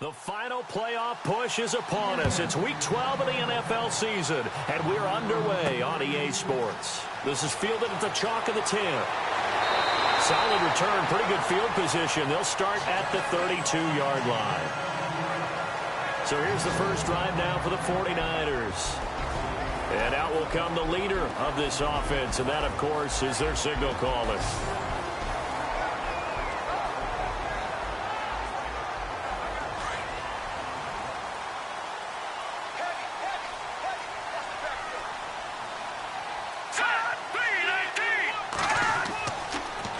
The final playoff push is upon us. It's Week 12 of the NFL season, and we're underway on EA Sports. This is fielded at the chalk of the 10. Solid return, pretty good field position. They'll start at the 32-yard line. So here's the first drive now for the 49ers. And out will come the leader of this offense, and that, of course, is their signal caller.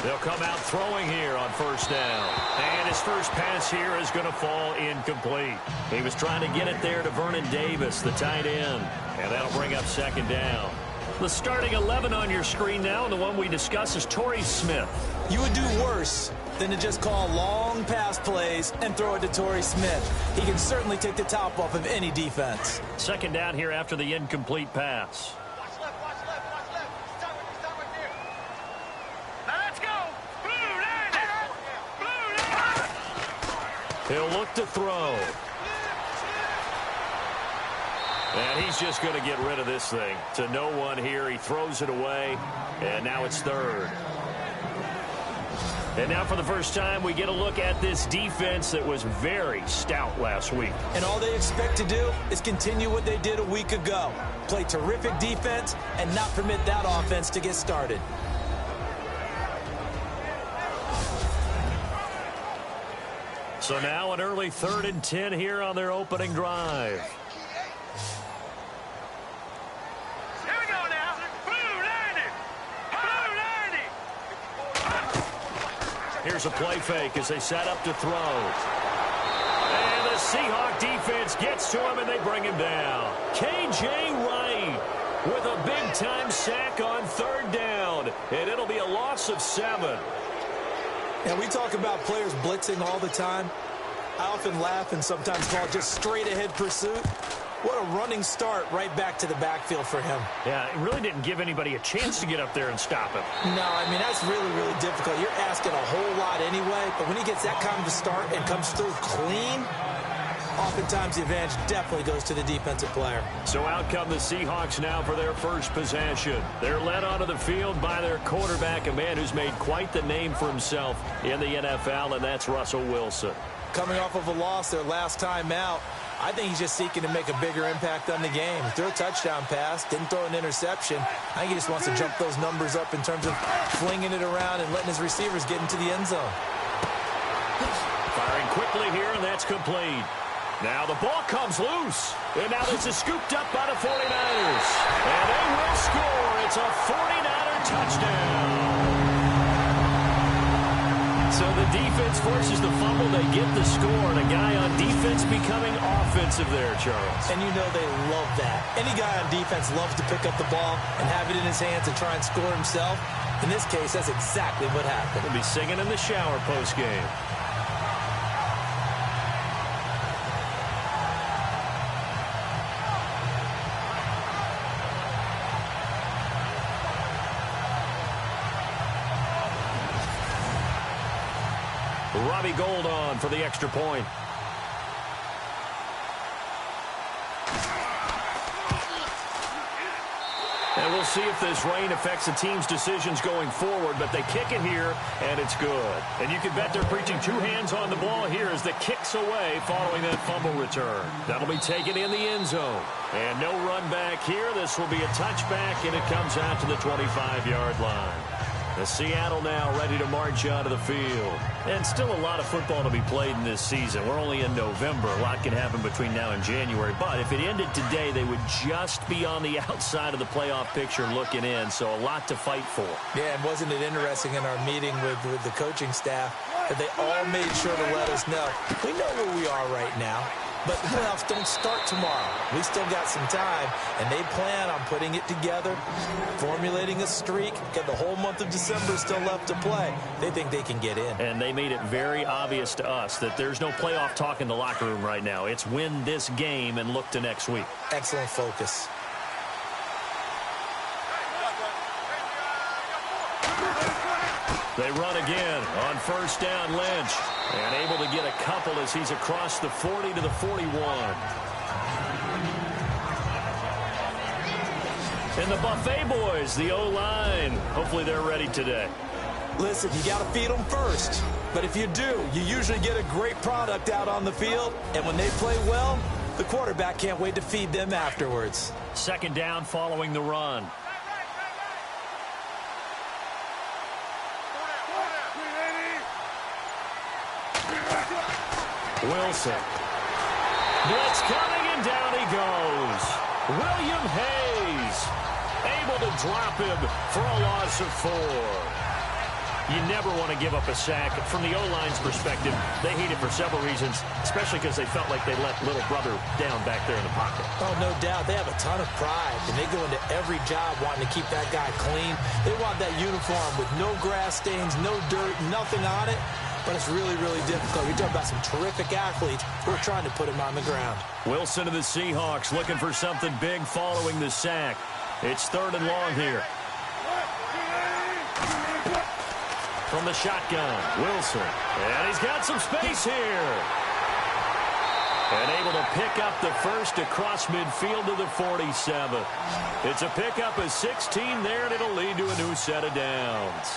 They'll come out throwing here on first down. And his first pass here is going to fall incomplete. He was trying to get it there to Vernon Davis, the tight end. And that'll bring up second down. The starting 11 on your screen now, and the one we discuss is Torrey Smith. You would do worse than to just call long pass plays and throw it to Torrey Smith. He can certainly take the top off of any defense. Second down here after the incomplete pass. He'll look to throw. And he's just going to get rid of this thing. To no one here. He throws it away. And now it's third. And now for the first time, we get a look at this defense that was very stout last week. And all they expect to do is continue what they did a week ago. Play terrific defense and not permit that offense to get started. So now an early 3rd and 10 here on their opening drive. Here we go now. Blue 90. Here's a play fake as they set up to throw. And the Seahawks defense gets to him and they bring him down. K.J. Wright with a big-time sack on 3rd down. And it'll be a loss of 7. And we talk about players blitzing all the time. I often laugh and sometimes call it just straight-ahead pursuit. What a running start right back to the backfield for him. Yeah, it really didn't give anybody a chance to get up there and stop him. No, I mean, that's really, really difficult. You're asking a whole lot anyway, but when he gets that kind of a start and comes through clean, oftentimes the advantage definitely goes to the defensive player. So out come the Seahawks now for their first possession. They're led onto the field by their quarterback, a man who's made quite the name for himself in the NFL, and that's Russell Wilson. Coming off of a loss their last time out, I think he's just seeking to make a bigger impact on the game. He threw a touchdown pass, didn't throw an interception. I think he just wants to jump those numbers up in terms of flinging it around and letting his receivers get into the end zone. Firing quickly here, and that's complete. Now the ball comes loose. And now this is scooped up by the 49ers. And they will score. It's a 49er touchdown. So the defense forces the fumble. They get the score. And a guy on defense becoming offensive there, Charles. And you know they love that. Any guy on defense loves to pick up the ball and have it in his hands and try and score himself. In this case, that's exactly what happened. He'll be singing in the shower post-game. Robbie Gould on for the extra point. And we'll see if this rain affects the team's decisions going forward, but they kick it here, and it's good. And you can bet they're preaching 2 hands on the ball here as the kick's away following that fumble return. That'll be taken in the end zone. And no run back here. This will be a touchback, and it comes out to the 25-yard line. The Seattle now ready to march onto the field. And still a lot of football to be played in this season. We're only in November. A lot can happen between now and January. But if it ended today, they would just be on the outside of the playoff picture looking in. So a lot to fight for. Yeah, and wasn't it interesting in our meeting with the coaching staff that they all made sure to let us know, we know where we are right now. But the playoffs don't start tomorrow. We still got some time, and they plan on putting it together, formulating a streak. Got the whole month of December still left to play. They think they can get in. And they made it very obvious to us that there's no playoff talk in the locker room right now. It's win this game and look to next week. Excellent focus. They run again on first down. Lynch And able to get a couple as he's across the 40 to the 41. And the Buffet boys, the O-line, hopefully they're ready today. Listen, you got to feed them first. But if you do, you usually get a great product out on the field. And when they play well, the quarterback can't wait to feed them afterwards. Second down following the run. Wilson. Blitz coming, and down he goes. William Hayes able to drop him for a loss of 4. You never want to give up a sack. From the O-line's perspective, they hate it for several reasons, especially because they felt like they let little brother down back there in the pocket. Oh, no doubt. They have a ton of pride, and they go into every job wanting to keep that guy clean. They want that uniform with no grass stains, no dirt, nothing on it. But it's really, really difficult. You're talking about some terrific athletes who are trying to put him on the ground. Wilson of the Seahawks looking for something big following the sack. It's 3rd and long here. From the shotgun, Wilson. And he's got some space here. And able to pick up the first across midfield to the 47. It's a pickup of 16 there, and it'll lead to a new set of downs.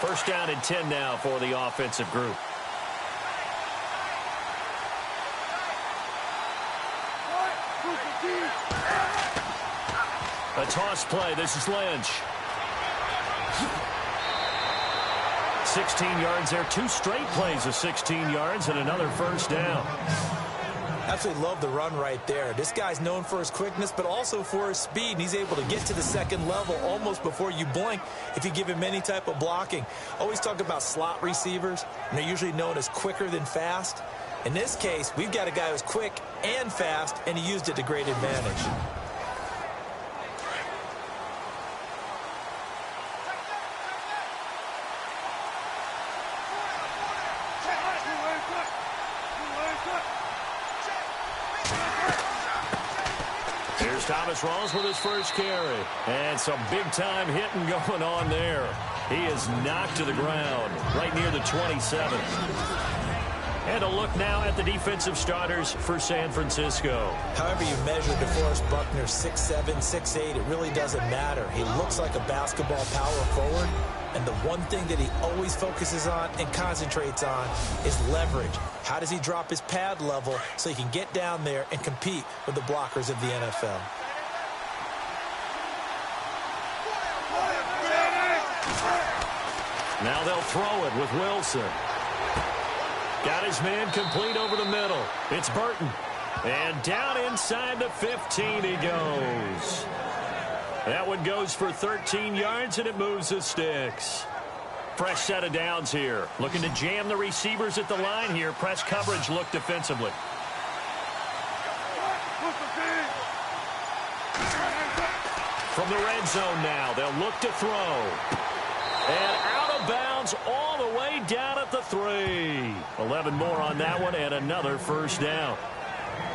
First down and 10 now for the offensive group. A toss play. This is Lynch. 16 yards there. 2 straight plays of 16 yards and another first down. Absolutely love the run right there. This guy's known for his quickness, but also for his speed. And he's able to get to the second level almost before you blink if you give him any type of blocking. Always talk about slot receivers, and they're usually known as quicker than fast. In this case, we've got a guy who's quick and fast, and he used it to great advantage. Thomas Rawls with his first carry. And some big-time hitting going on there. He is knocked to the ground right near the 27. And a look now at the defensive starters for San Francisco. However you measure DeForest Buckner, 6'7", 6'8", it really doesn't matter. He looks like a basketball power forward. And the one thing that he always focuses on and concentrates on is leverage. How does he drop his pad level so he can get down there and compete with the blockers of the NFL? Now they'll throw it with Wilson. Got his man complete over the middle. It's Burton. And down inside the 15 he goes. That one goes for 13 yards, and it moves the sticks. Fresh set of downs here. Looking to jam the receivers at the line here. Press coverage look defensively. From the red zone now, they'll look to throw. And out of bounds all the way down at the 3. 11 more on that one, and another first down.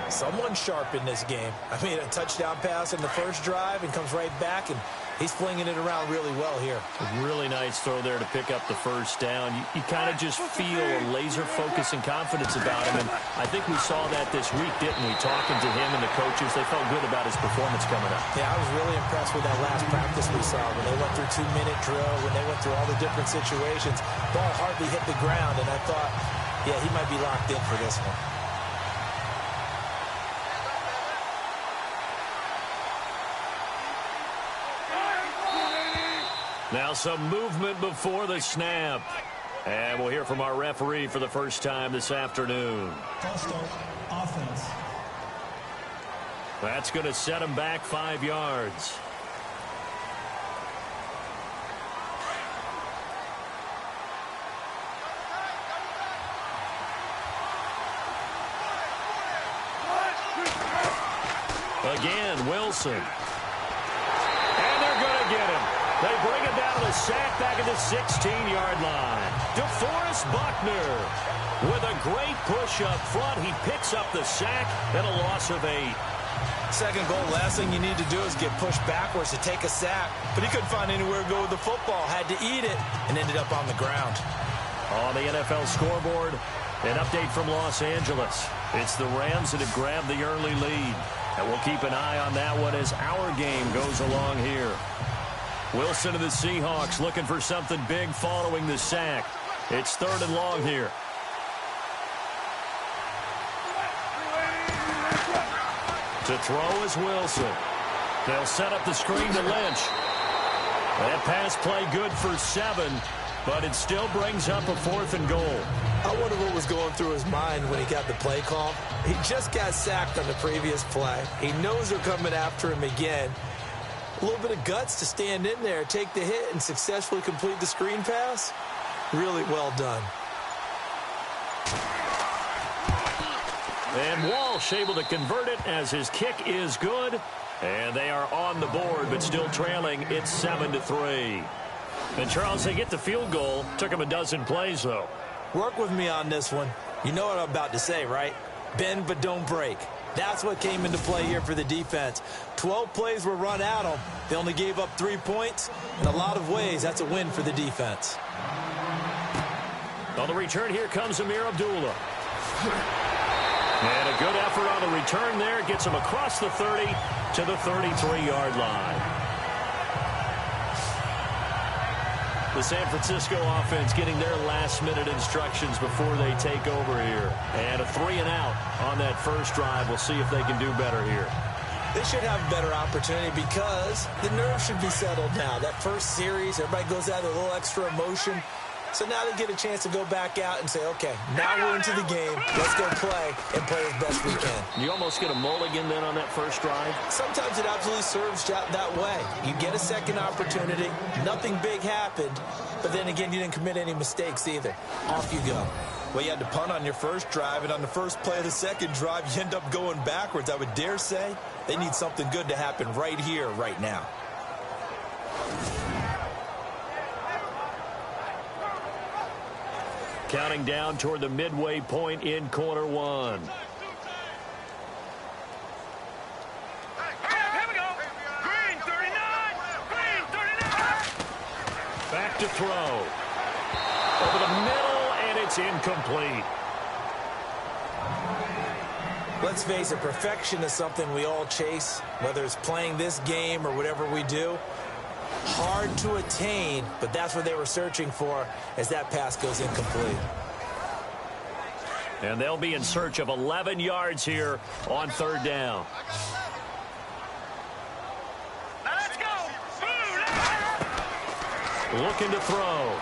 Someone sharp in this game. I mean, a touchdown pass in the first drive and comes right back, and he's flinging it around really well here. A really nice throw there to pick up the first down. You kind of just feel a laser focus and confidence about him, and I think we saw that this week, didn't we? Talking to him and the coaches, they felt good about his performance coming up. Yeah, I was really impressed with that last practice we saw when they went through 2-minute drill, when they went through all the different situations. Ball hardly hit the ground, and I thought, yeah, he might be locked in for this one. Now some movement before the snap. And we'll hear from our referee for the first time this afternoon. Offense. That's going to set him back 5 yards. Again, Wilson. They bring him down to the sack back at the 16-yard line. DeForest Buckner with a great push up front. He picks up the sack and a loss of 8. Second goal, last thing you need to do is get pushed backwards to take a sack. But he couldn't find anywhere to go with the football. Had to eat it and ended up on the ground. On the NFL scoreboard, an update from Los Angeles. It's the Rams that have grabbed the early lead. And we'll keep an eye on that one as our game goes along here. Wilson of the Seahawks looking for something big following the sack. It's 3rd and long here. To throw is Wilson. They'll set up the screen to Lynch. That pass play good for 7, but it still brings up a 4th and goal. I wonder what was going through his mind when he got the play call. He just got sacked on the previous play. He knows they're coming after him again. A little bit of guts to stand in there, take the hit, and successfully complete the screen pass. Really well done. And Walsh able to convert it as his kick is good. And they are on the board, but still trailing. It's 7-3. And, Charles, they get the field goal. Took him a dozen plays, though. Work with me on this one. You know what I'm about to say, right? Bend but don't break. That's what came into play here for the defense. 12 plays were run at them. They only gave up 3 points. In a lot of ways, that's a win for the defense. On the return, here comes Amir Abdullah. And a good effort on the return there. Gets him across the 30 to the 33-yard line. The San Francisco offense getting their last-minute instructions before they take over here. And a 3-and-out on that first drive. We'll see if they can do better here. They should have a better opportunity because the nerves should be settled now. That first series, everybody goes out with a little extra emotion. So now they get a chance to go back out and say, okay, now we're into the game. Let's go play and play as best we can. You almost get a mulligan then on that first drive? Sometimes it absolutely serves that way. You get a second opportunity. Nothing big happened. But then again, you didn't commit any mistakes either. Off you go. Well, you had to punt on your first drive, and on the first play of the second drive, you end up going backwards. I would dare say they need something good to happen right here, right now. Counting down toward the midway point in quarter 1. Here we go. Green 39. Green 39. Back to throw. Over the middle, and it's incomplete. Let's face it, perfection is something we all chase, whether it's playing this game or whatever we do. Hard to attain, but that's what they were searching for as that pass goes incomplete. And they'll be in search of 11 yards here on 3rd down. Now let's go. Looking to throw.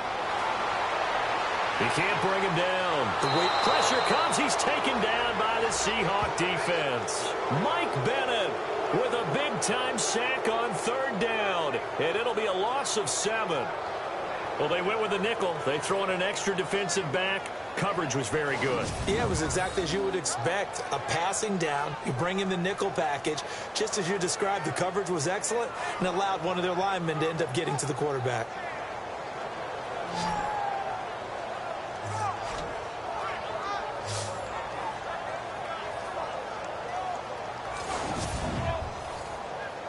He can't bring him down. The weight pressure comes. He's taken down by the Seahawk defense. Mike Bennett with a big-time sack on 3rd down. And it'll be a loss of 7. Well, they went with a nickel. They throw in an extra defensive back. Coverage was very good. Yeah, it was exactly as you would expect. A passing down. You bring in the nickel package. Just as you described, the coverage was excellent and allowed one of their linemen to end up getting to the quarterback.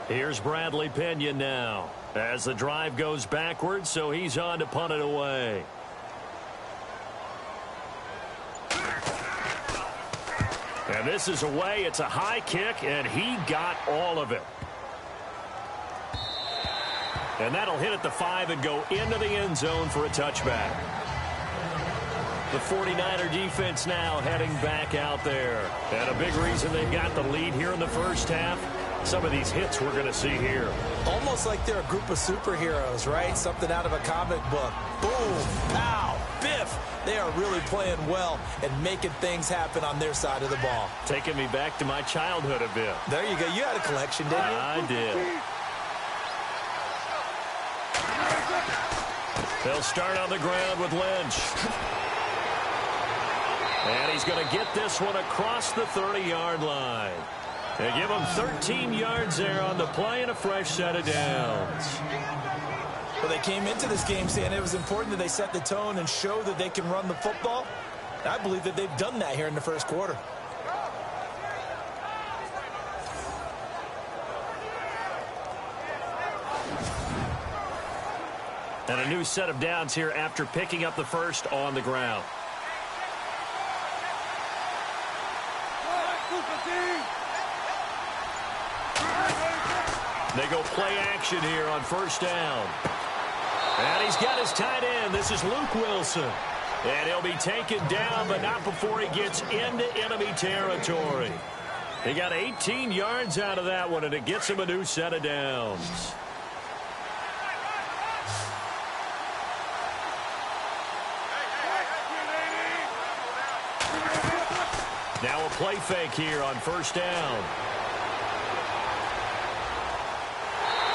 Here's Bradley Pena now as the drive goes backwards, so he's on to punt it away. And this is away. It's a high kick, and he got all of it. And that'll hit at the 5 and go into the end zone for a touchback. The 49er defense now heading back out there. And a big reason they've got the lead here in the first half. Some of these hits we're going to see here. Almost like they're a group of superheroes, right? Something out of a comic book. Boom, pow, biff. They are really playing well and making things happen on their side of the ball. Taking me back to my childhood a bit. There you go. You had a collection, didn't you? I did. They'll start on the ground with Lynch. And he's going to get this one across the 30-yard line. They give him 13 yards there on the play and a fresh set of downs. Well, they came into this game saying it was important that they set the tone and show that they can run the football. I believe that they've done that here in the first quarter. And a new set of downs here after picking up the first on the ground. They go play action here on first down. And he's got his tight end. This is Luke Wilson. And he'll be taken down, but not before he gets into enemy territory. He got 18 yards out of that one, and it gets him a new set of downs. Now a play fake here on first down.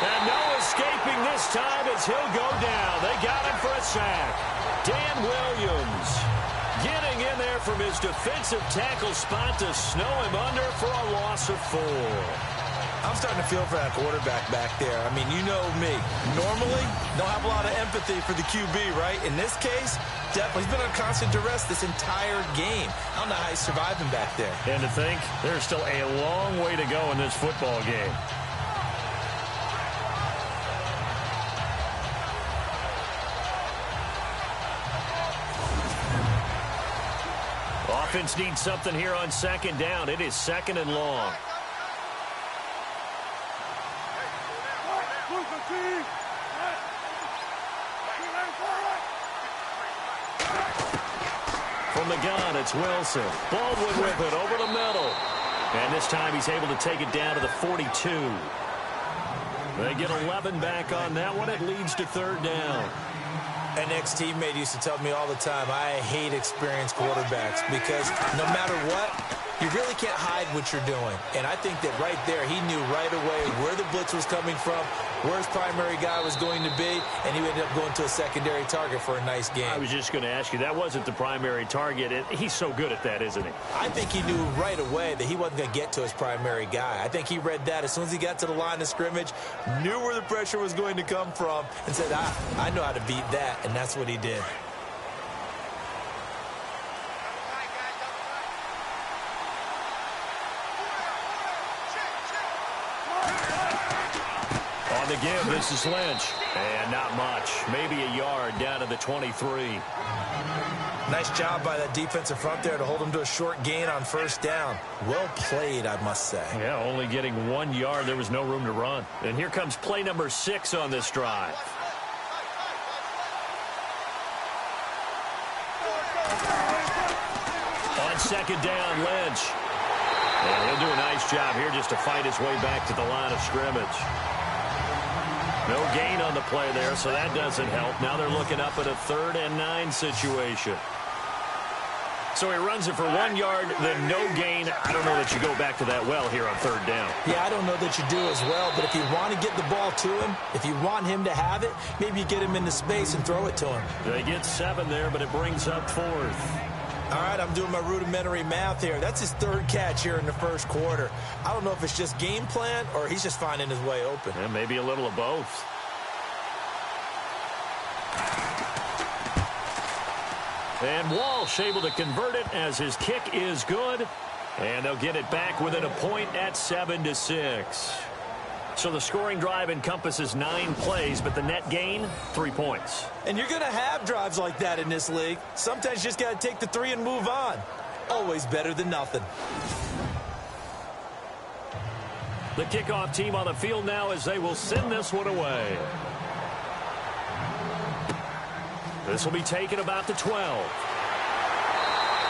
And no escaping this time as he'll go down. They got him for a sack. Dan Williams getting in there from his defensive tackle spot to snow him under for a loss of 4. I'm starting to feel for that quarterback back there. I mean, you know me. Normally, don't have a lot of empathy for the QB, right? In this case, definitely. He's been on constant duress this entire game. I don't know how he's surviving back there. And to think, there's still a long way to go in this football game. Offense needs something here on second down. It is second and long. From the gun, it's Wilson. Baldwin with it over the middle. And this time he's able to take it down to the 42. They get 11 back on that one. It leads to third down. An ex-teammate used to tell me all the time, I hate experienced quarterbacks because no matter what, you really can't hide what you're doing. And I think that right there, he knew right away where the blitz was coming from, where his primary guy was going to be, and he ended up going to a secondary target for a nice game. I was just going to ask you, that wasn't the primary target. He's so good at that, isn't he? I think he knew right away that he wasn't going to get to his primary guy. I think he read that as soon as he got to the line of scrimmage, knew where the pressure was going to come from, and said, I know how to beat that, and that's what he did. The give, this is Lynch. And not much. Maybe a yard down to the 23. Nice job by that defensive front there to hold him to a short gain on first down. Well played, I must say. Yeah, only getting 1 yard. There was no room to run. And here comes play number 6 on this drive. On second down, Lynch. And he'll do a nice job here just to fight his way back to the line of scrimmage. No gain on the play there, so that doesn't help. Now they're looking up at a 3rd and 9 situation. So he runs it for 1 yard, then no gain. I don't know that you go back to that well here on third down. Yeah, I don't know that you do as well, but if you want to get the ball to him, if you want him to have it, maybe you get him into space and throw it to him. They get 7 there, but it brings up 4th. All right, I'm doing my rudimentary math here. That's his 3rd catch here in the first quarter. I don't know if it's just game plan or he's just finding his way open. Yeah, maybe a little of both. And Walsh able to convert it as his kick is good. And they'll get it back within a point at 7-6. So the scoring drive encompasses 9 plays, but the net gain, 3 points. And you're going to have drives like that in this league. Sometimes you just got to take the 3 and move on. Always better than nothing. The kickoff team on the field now as they will send this one away. This will be taken about the 12.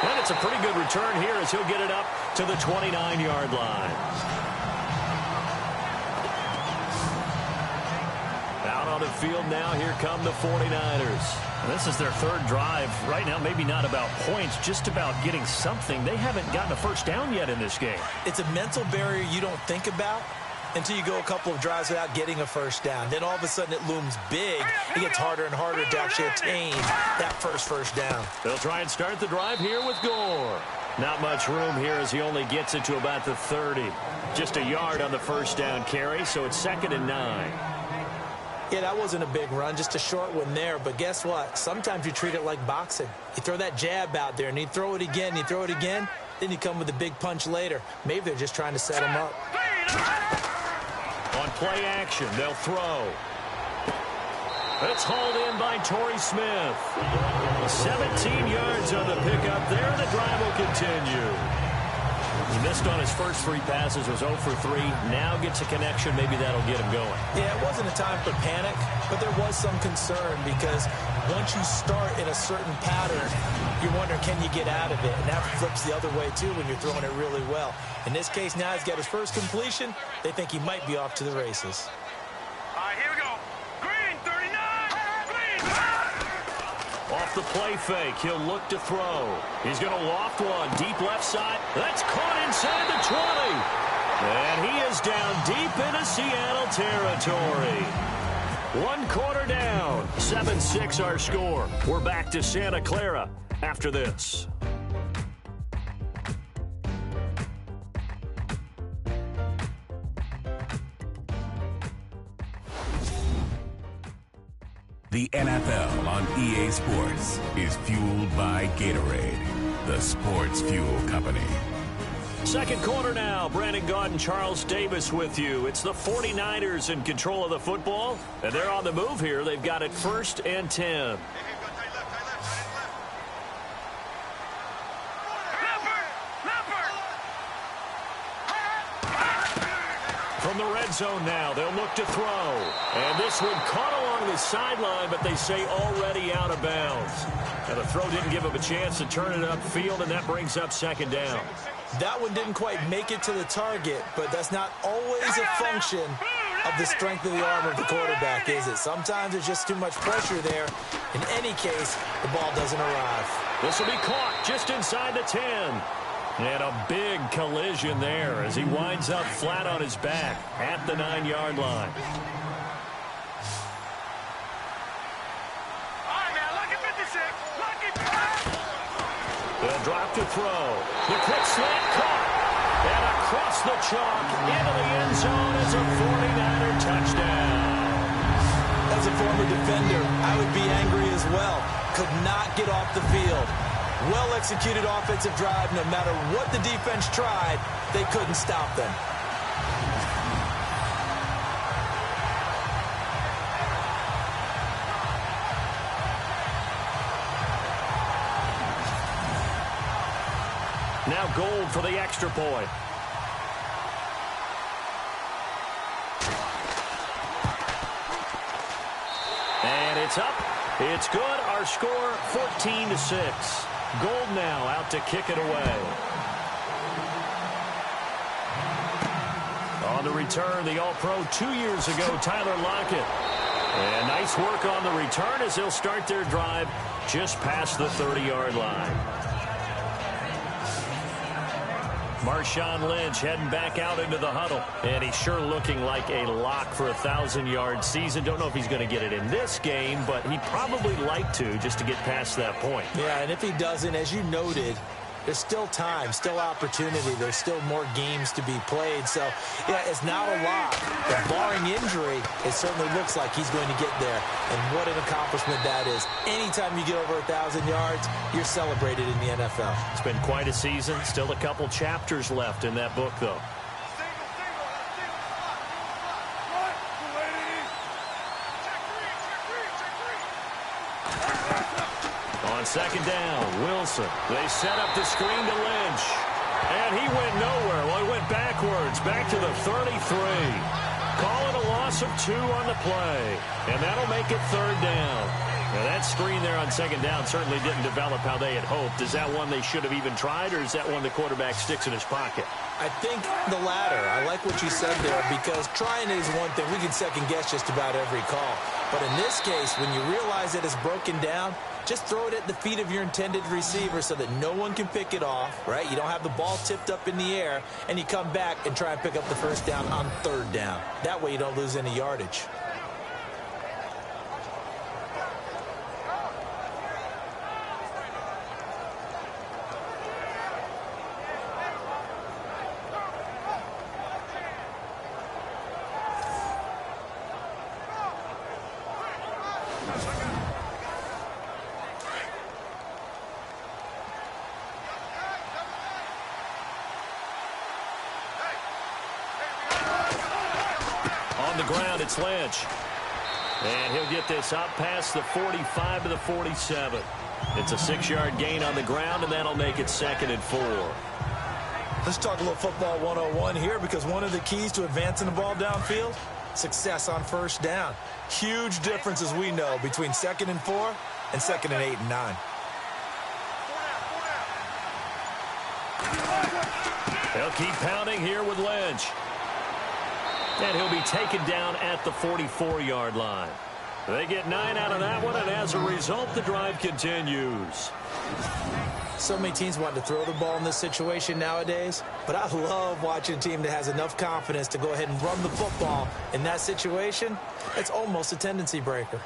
And it's a pretty good return here as he'll get it up to the 29-yard line. Out on the field now, here come the 49ers. This is their 3rd drive. Right now, maybe not about points, just about getting something. They haven't gotten a first down yet in this game. It's a mental barrier you don't think about until you go a couple of drives without getting a first down. Then all of a sudden it looms big. It gets harder and harder to actually attain that first down. They'll try and start the drive here with Gore. Not much room here as he only gets it to about the 30. Just a yard on the first down carry, so it's 2nd and 9. Yeah, that wasn't a big run, just a short one there. But guess what? Sometimes you treat it like boxing. You throw that jab out there, and you throw it again, you throw it again, then you come with a big punch later. Maybe they're just trying to set him up. On play action, they'll throw. It's hauled in by Torrey Smith. 17 yards on the pickup there. The drive will continue. He missed on his first 3 passes, was 0 for 3. Now gets a connection. Maybe that'll get him going. Yeah, it wasn't a time for panic, but there was some concern because once you start in a certain pattern, you're wondering, can you get out of it? And that flips the other way, too, when you're throwing it really well. In this case, now he's got his first completion. They think he might be off to the races. All right, here we go. Green, 39. Green. Off the play fake, he'll look to throw. He's going to loft one, deep left side. That's caught inside the 20. And he is down deep into Seattle territory. 1 quarter down, 7-6 our score. We're back to Santa Clara after this. The NFL on EA Sports is fueled by Gatorade, the sports fuel company. Second quarter now. Brandon Gaudin, Charles Davis with you. It's the 49ers in control of the football, and they're on the move here. They've got it 1st and 10. From the red zone now, they'll look to throw. And this one caught along the sideline, but they say already out of bounds. And the throw didn't give him a chance to turn it upfield, and that brings up 2nd down. That one didn't quite make it to the target, but that's not always a function of the strength of the arm of the quarterback, is it? Sometimes there's just too much pressure there. In any case, the ball doesn't arrive. This will be caught just inside the 10. And a big collision there as he winds up flat on his back at the 9-yard line. They'll drop to throw. The quick slant caught. And across the chalk into the end zone is a 49er touchdown. As a former defender, I would be angry as well. Could not get off the field. Well-executed offensive drive. No matter what the defense tried, they couldn't stop them. Now Gold for the extra point. And it's up. It's good. Our score 14-6. Gold now out to kick it away. On the return, the All-Pro 2 years ago, Tyler Lockett. And nice work on the return as they'll start their drive just past the 30-yard line. Marshawn Lynch heading back out into the huddle. And he's sure looking like a lock for a 1,000-yard season. Don't know if he's going to get it in this game, but he'd probably like to just to get past that point. Yeah, and if he doesn't, as you noted, there's still time, still opportunity. There's still more games to be played. So, yeah, it's not a lock. But barring injury, it certainly looks like he's going to get there. And what an accomplishment that is. Anytime you get over 1,000 yards, you're celebrated in the NFL. It's been quite a season. Still a couple chapters left in that book, though. On 2nd down, Wilson. They set up the screen to Lynch. And he went nowhere. Well, he went backwards, back to the 33. Call it a loss of 2 on the play. And that'll make it 3rd down. Now, that screen there on 2nd down certainly didn't develop how they had hoped. Is that one they should have even tried, or is that one the quarterback sticks in his pocket? I think the latter. I like what you said there, because trying is one thing. We can second-guess just about every call. But in this case, when you realize that it's broken down, just throw it at the feet of your intended receiver so that no one can pick it off, right? You don't have the ball tipped up in the air, and you come back and try and pick up the 1st down on 3rd down. That way you don't lose any yardage. the ground, it's Lynch. And he'll get this up past the 45 to the 47. It's a 6-yard gain on the ground, and that'll make it 2nd and 4. Let's talk a little football 101 here, because one of the keys to advancing the ball downfield, success on first down. Huge difference, as we know, between 2nd and 4 and 2nd and 8 and 9. They'll keep pounding here with Lynch. And he'll be taken down at the 44-yard line. They get 9 out of that one, and as a result, the drive continues. So many teams want to throw the ball in this situation nowadays, but I love watching a team that has enough confidence to go ahead and run the football in that situation. It's almost a tendency breaker.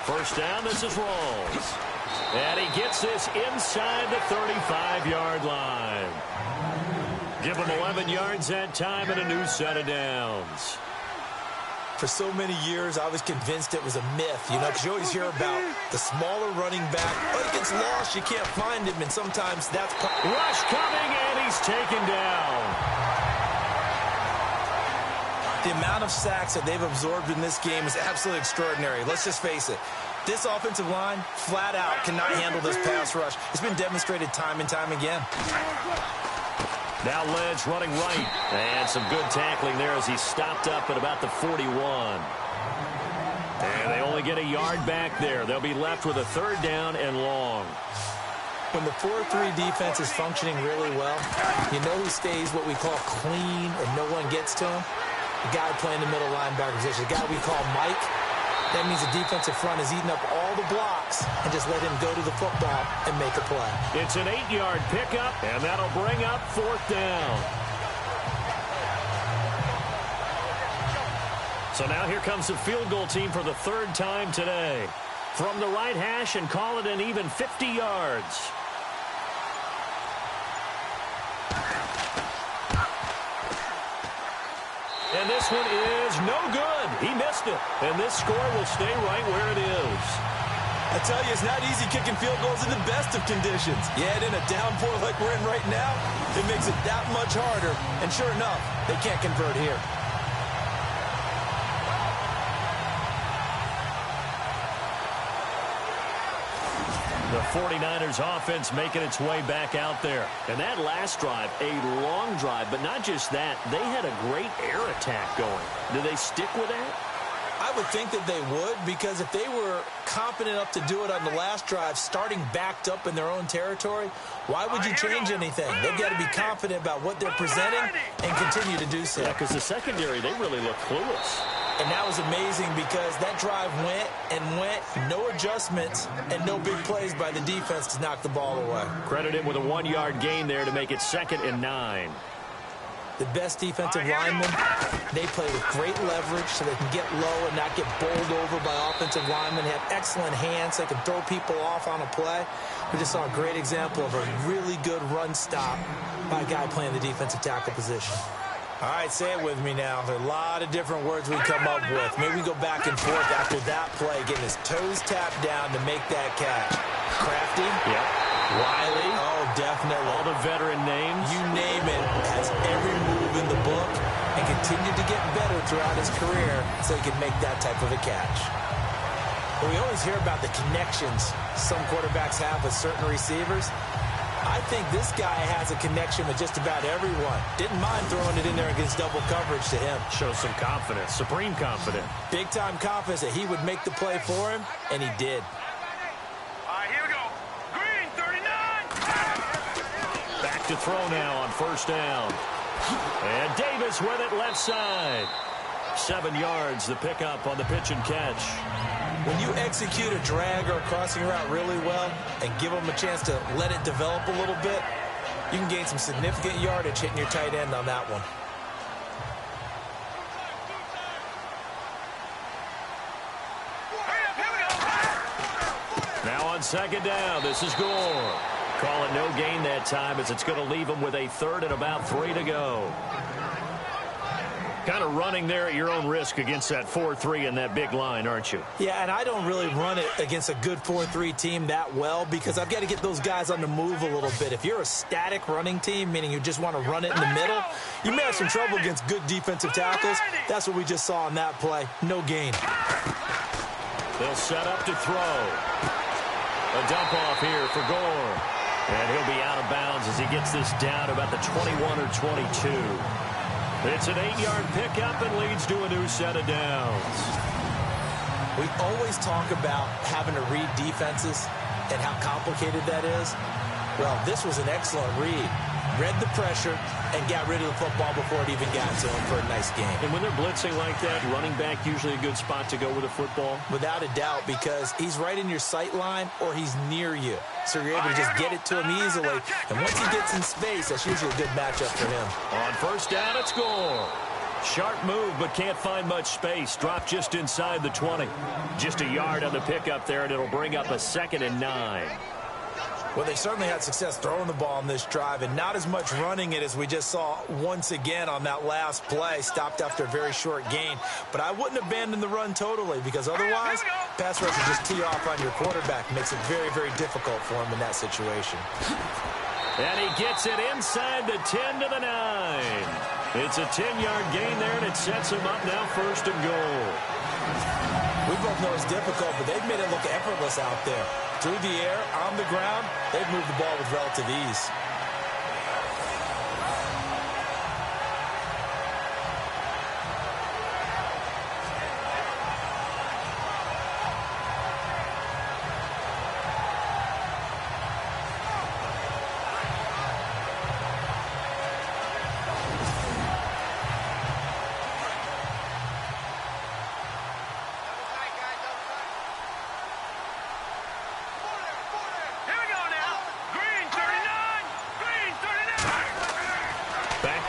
First down, this is Rawls. And he gets this inside the 35-yard line. Give him 11 yards that time and a new set of downs. For so many years, I was convinced it was a myth, because you always hear about the smaller running back. Oh, he gets lost, you can't find him, and sometimes that's... Rush coming, and he's taken down. The amount of sacks that they've absorbed in this game is absolutely extraordinary. Let's just face it. This offensive line, flat out, cannot handle this pass rush. It's been demonstrated time and time again. Now Lynch running right. And some good tackling there as he stopped up at about the 41. And they only get a yard back there. They'll be left with a 3rd down and long. When the 4-3 defense is functioning really well, you know who stays what we call clean and no one gets to him? The guy playing the middle linebacker position, the guy we call Mike. That means the defensive front is eating up all the blocks and just let him go to the football and make a play. It's an 8-yard pickup, and that'll bring up 4th down. So now here comes the field goal team for the 3rd time today. From the right hash and call it an even 50 yards. And this one is no good. He missed it. And this score will stay right where it is. I tell you, it's not easy kicking field goals in the best of conditions. Yet in a downpour like we're in right now, it makes it that much harder. And sure enough, they can't convert here. The 49ers offense making its way back out there. And that last drive, a long drive, but not just that. They had a great air attack going. Do they stick with that? I would think that they would, because if they were confident enough to do it on the last drive, starting backed up in their own territory, why would you change anything? They've got to be confident about what they're presenting and continue to do so. Yeah, because the secondary, they really look clueless. And that was amazing because that drive went and went, no adjustments, and no big plays by the defense to knock the ball away. Credit him with a 1-yard gain there to make it 2nd and 9. The best defensive linemen, they play with great leverage so they can get low and not get bowled over by offensive linemen. They have excellent hands. They can throw people off on a play. We just saw a great example of a really good run stop by a guy playing the defensive tackle position. All right, say it with me now. There are a lot of different words we come up with. Maybe we go back and forth after that play, getting his toes tapped down to make that catch. Crafty? Yep. Wiley? Oh, definitely. All the veteran names. You name it. Has every move in the book and continued to get better throughout his career so he can make that type of a catch. But we always hear about the connections some quarterbacks have with certain receivers. I think this guy has a connection with just about everyone. Didn't mind throwing it in there against double coverage to him. Shows some confidence, supreme confidence. Big-time confidence that he would make the play for him, and he did. All right, here we go. Green, 39. Back to throw now on 1st down. And Davis with it left side. 7 yards, the pickup on the pitch and catch. When you execute a drag or a crossing route really well and give them a chance to let it develop a little bit, you can gain some significant yardage hitting your tight end on that one. Now on 2nd down, this is Gore. Call it no gain that time as it's going to leave him with a 3rd and about 3 to go. Kind of running there at your own risk against that 4-3 and that big line, aren't you? Yeah, and I don't really run it against a good 4-3 team that well because I've got to get those guys on the move a little bit. If you're a static running team, meaning you just want to run it in the middle, you may have some trouble against good defensive tackles. That's what we just saw on that play. No gain. They'll set up to throw. A dump off here for Gore. And he'll be out of bounds as he gets this down to about the 21 or 22. It's an 8-yard pickup and leads to a new set of downs. We always talk about having to read defenses and how complicated that is. Well, this was an excellent read. Read the pressure and got rid of the football before it even got to him for a nice game. And when they're blitzing like that, running back usually a good spot to go with a football? Without a doubt, because he's right in your sight line or he's near you. So you're able to just get it to him easily. And once he gets in space, that's usually a good matchup for him. On first down, it's Gore. Sharp move, but can't find much space. Dropped just inside the 20. Just a yard on the pickup there, and it'll bring up a 2nd and 9. Well, they certainly had success throwing the ball on this drive and not as much running it as we just saw once again on that last play. Stopped after a very short gain. But I wouldn't abandon the run totally because otherwise, pass rush will just tee off on your quarterback. Makes it very, very difficult for him in that situation. And he gets it inside the 10 to the 9. It's a 10-yard gain there, and it sets him up now 1st and goal. We both know it's difficult, but they've made it look effortless out there. Through the air, on the ground, they've moved the ball with relative ease.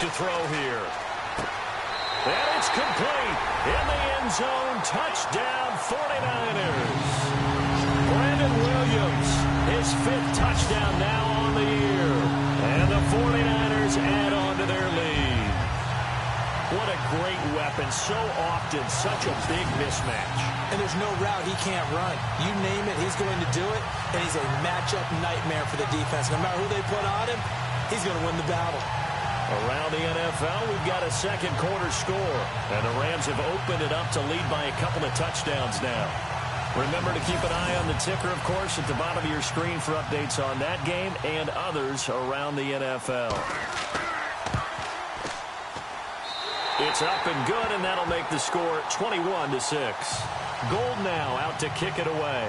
To throw here. And it's complete. In the end zone. Touchdown 49ers. Brandon Williams, his 5th touchdown now on the year. And the 49ers add on to their lead. What a great weapon. So often, such a big mismatch. And there's no route he can't run. You name it, he's going to do it. And he's a matchup nightmare for the defense. No matter who they put on him, he's going to win the battle. Around the NFL, we've got a second quarter score. And the Rams have opened it up to lead by a couple of touchdowns now. Remember to keep an eye on the ticker, of course, at the bottom of your screen for updates on that game and others around the NFL. It's up and good, and that'll make the score 21-6. Gold now out to kick it away.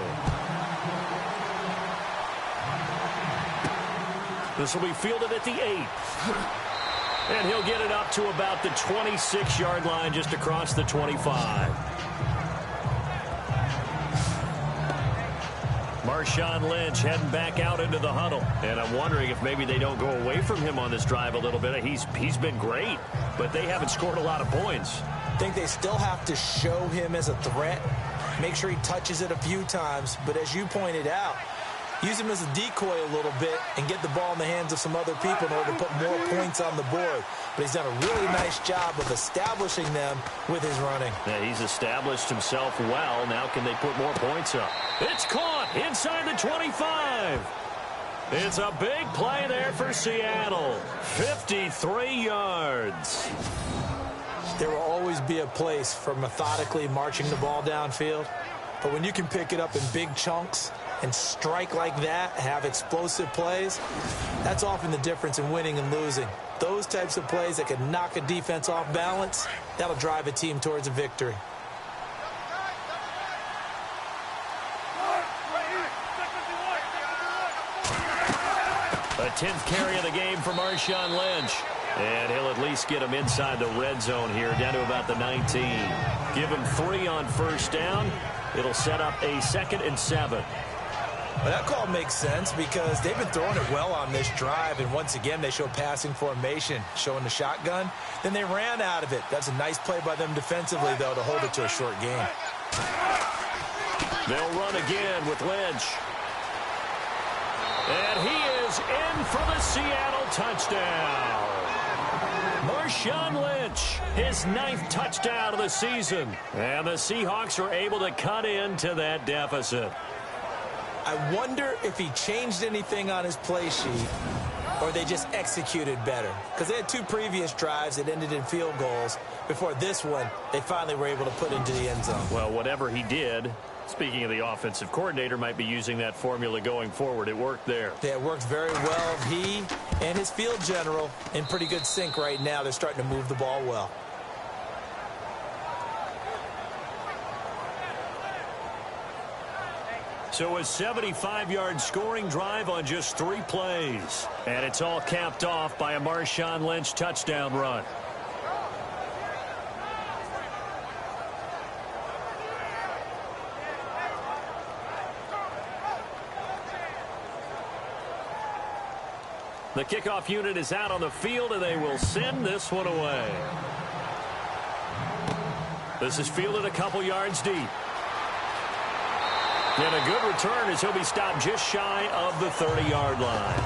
This will be fielded at the 8. And he'll get it up to about the 26-yard line just across the 25. Marshawn Lynch heading back out into the huddle. And I'm wondering if maybe they don't go away from him on this drive a little bit. He's been great, but they haven't scored a lot of points. I think they still have to show him as a threat. Make sure he touches it a few times. But as you pointed out, use him as a decoy a little bit and get the ball in the hands of some other people in order to put more points on the board. But he's done a really nice job of establishing them with his running. Yeah, he's established himself well. Now can they put more points up? It's caught inside the 25. It's a big play there for Seattle. 53 yards. There will always be a place for methodically marching the ball downfield. But when you can pick it up in big chunks and strike like that, have explosive plays, that's often the difference in winning and losing. Those types of plays that can knock a defense off balance, that'll drive a team towards a victory. A 10th carry of the game for Marshawn Lynch. And he'll at least get him inside the red zone here, down to about the 19. Give him 3 on first down. It'll set up a 2nd and 7. Well, that call makes sense because they've been throwing it well on this drive, and once again they show passing formation, showing the shotgun. Then they ran out of it. That's a nice play by them defensively, though, to hold it to a short game. They'll run again with Lynch. And he is in for the Seattle touchdown. Marshawn Lynch, his 9th touchdown of the season. And the Seahawks are able to cut into that deficit. I wonder if he changed anything on his play sheet or they just executed better. Because they had 2 previous drives that ended in field goals. Before this one, they finally were able to put into the end zone. Well, whatever he did, speaking of the offensive coordinator, might be using that formula going forward. It worked there. Yeah, it worked very well. He and his field general in pretty good sync right now. They're starting to move the ball well. So a 75-yard scoring drive on just 3 plays. And it's all capped off by a Marshawn Lynch touchdown run. The kickoff unit is out on the field, and they will send this one away. This is fielded a couple yards deep. And a good return as he'll be stopped just shy of the 30-yard line.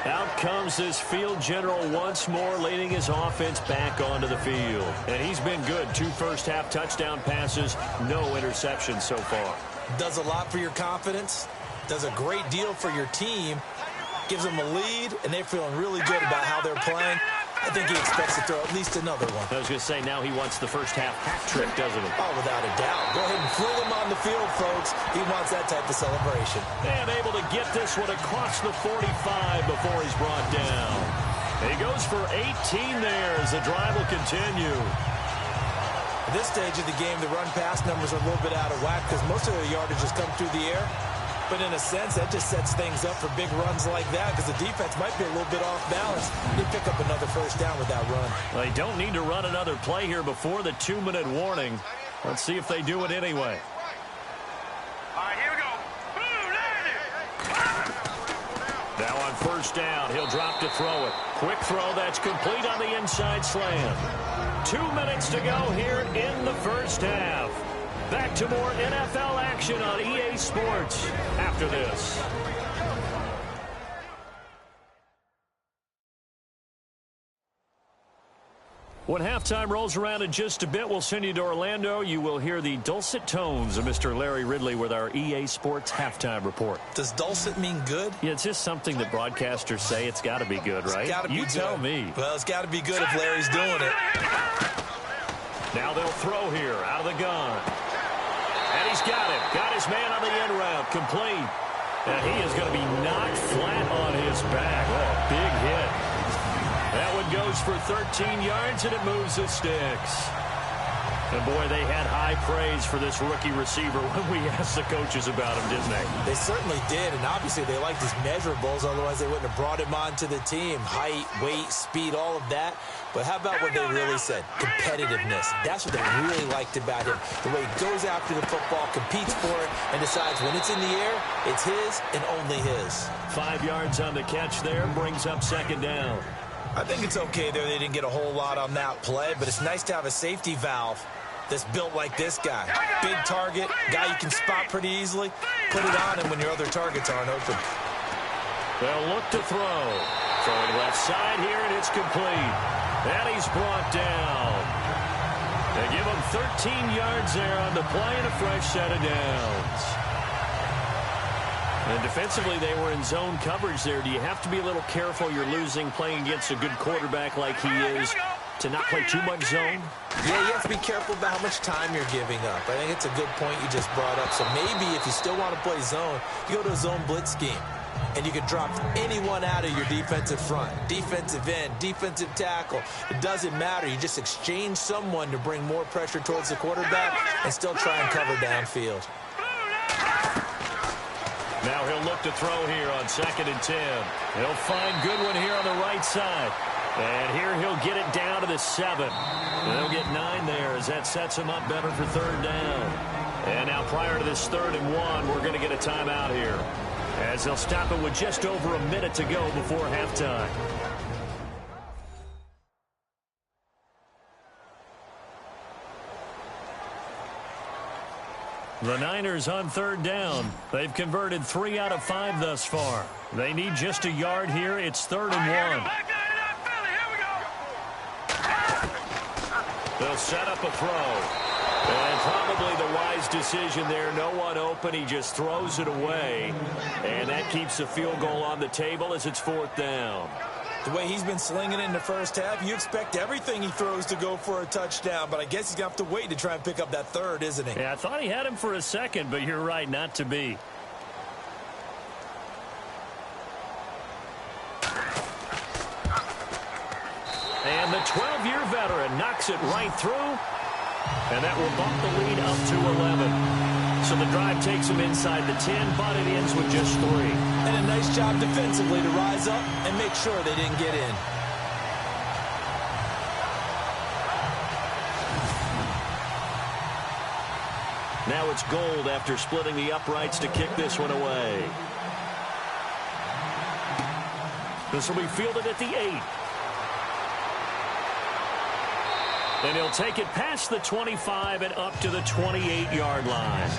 Out comes this field general once more, leading his offense back onto the field. And he's been good. 2 first-half touchdown passes, no interceptions so far. Does a lot for your confidence, does a great deal for your team, gives them a lead, and they're feeling really good about how they're playing. I think he expects to throw at least another one. I was going to say, now he wants the first-half hat trick, doesn't he? Oh, without a doubt. Go ahead and fling him on the field, folks. He wants that type of celebration. And able to get this one across the 45 before he's brought down. He goes for 18 there as the drive will continue. At this stage of the game, the run-pass numbers are a little bit out of whack because most of the yardage has come through the air. But in a sense, that just sets things up for big runs like that because the defense might be a little bit off balance. They pick up another first down with that run. They don't need to run another play here before the 2-minute warning. Let's see if they do it anyway. All right, here we go. Now on first down, he'll drop to throw it. Quick throw that's complete on the inside slant. 2 minutes to go here in the first half. Back to more NFL action on EA Sports after this. When halftime rolls around in just a bit, we'll send you to Orlando. You will hear the dulcet tones of Mr. Larry Ridley with our EA Sports halftime report. Does dulcet mean good? Yeah, it's just something that broadcasters say. It's got to be good, right? It's got to be you good. Tell me. Well, it's got to be good if Larry's doing it. Now they'll throw here out of the gun. And he's got it. Got his man on the end route. Complete. And he is going to be knocked flat on his back. Oh, big hit. That one goes for 13 yards, and it moves the sticks. And, boy, they had high praise for this rookie receiver when we asked the coaches about him, didn't they? They certainly did, and obviously they liked his measurables. Otherwise, they wouldn't have brought him onto the team. Height, weight, speed, all of that. But how about what they really said? Competitiveness. That's what they really liked about him. The way he goes after the football, competes for it, and decides when it's in the air, it's his and only his. 5 yards on the catch there, brings up second down. I think it's okay there. They didn't get a whole lot on that play, but it's nice to have a safety valve that's built like this guy. Big target, guy you can spot pretty easily. Put it on him when your other targets aren't open. They'll look to throw. Throwing left side here, and it's complete. And he's brought down. They give him 13 yards there on the play and a fresh set of downs. And defensively, they were in zone coverage there. Do you have to be a little careful? You're losing playing against a good quarterback like he is to not play too much zone? Yeah, you have to be careful about how much time you're giving up. I think it's a good point you just brought up. So maybe if you still want to play zone, you go to a zone blitz scheme. And you can drop anyone out of your defensive front. Defensive end, defensive tackle. It doesn't matter. You just exchange someone to bring more pressure towards the quarterback and still try and cover downfield. Now he'll look to throw here on 2nd and 10. He'll find Goodwin here on the right side. And here he'll get it down to the 7. And he'll get 9 there as that sets him up better for 3rd down. And now prior to this 3rd and 1, we're going to get a timeout here, as they'll stop it with just over a minute to go before halftime. The Niners on third down. They've converted 3 out of 5 thus far. They need just a yard here. It's 3rd and 1. They'll set up a throw. And probably the wise decision there. No one open. He just throws it away. And that keeps the field goal on the table as it's 4th down. The way he's been slinging in the first half, you expect everything he throws to go for a touchdown. But I guess he's going to have to wait to try and pick up that third, isn't he? Yeah, I thought he had him for a second, but you're right, not to be. And the 12-year veteran knocks it right through. And that will bump the lead up to 11. So the drive takes them inside the 10, but it ends with just 3. And a nice job defensively to rise up and make sure they didn't get in. Now it's Gold after splitting the uprights to kick this one away. This will be fielded at the 8. And he'll take it past the 25 and up to the 28-yard line.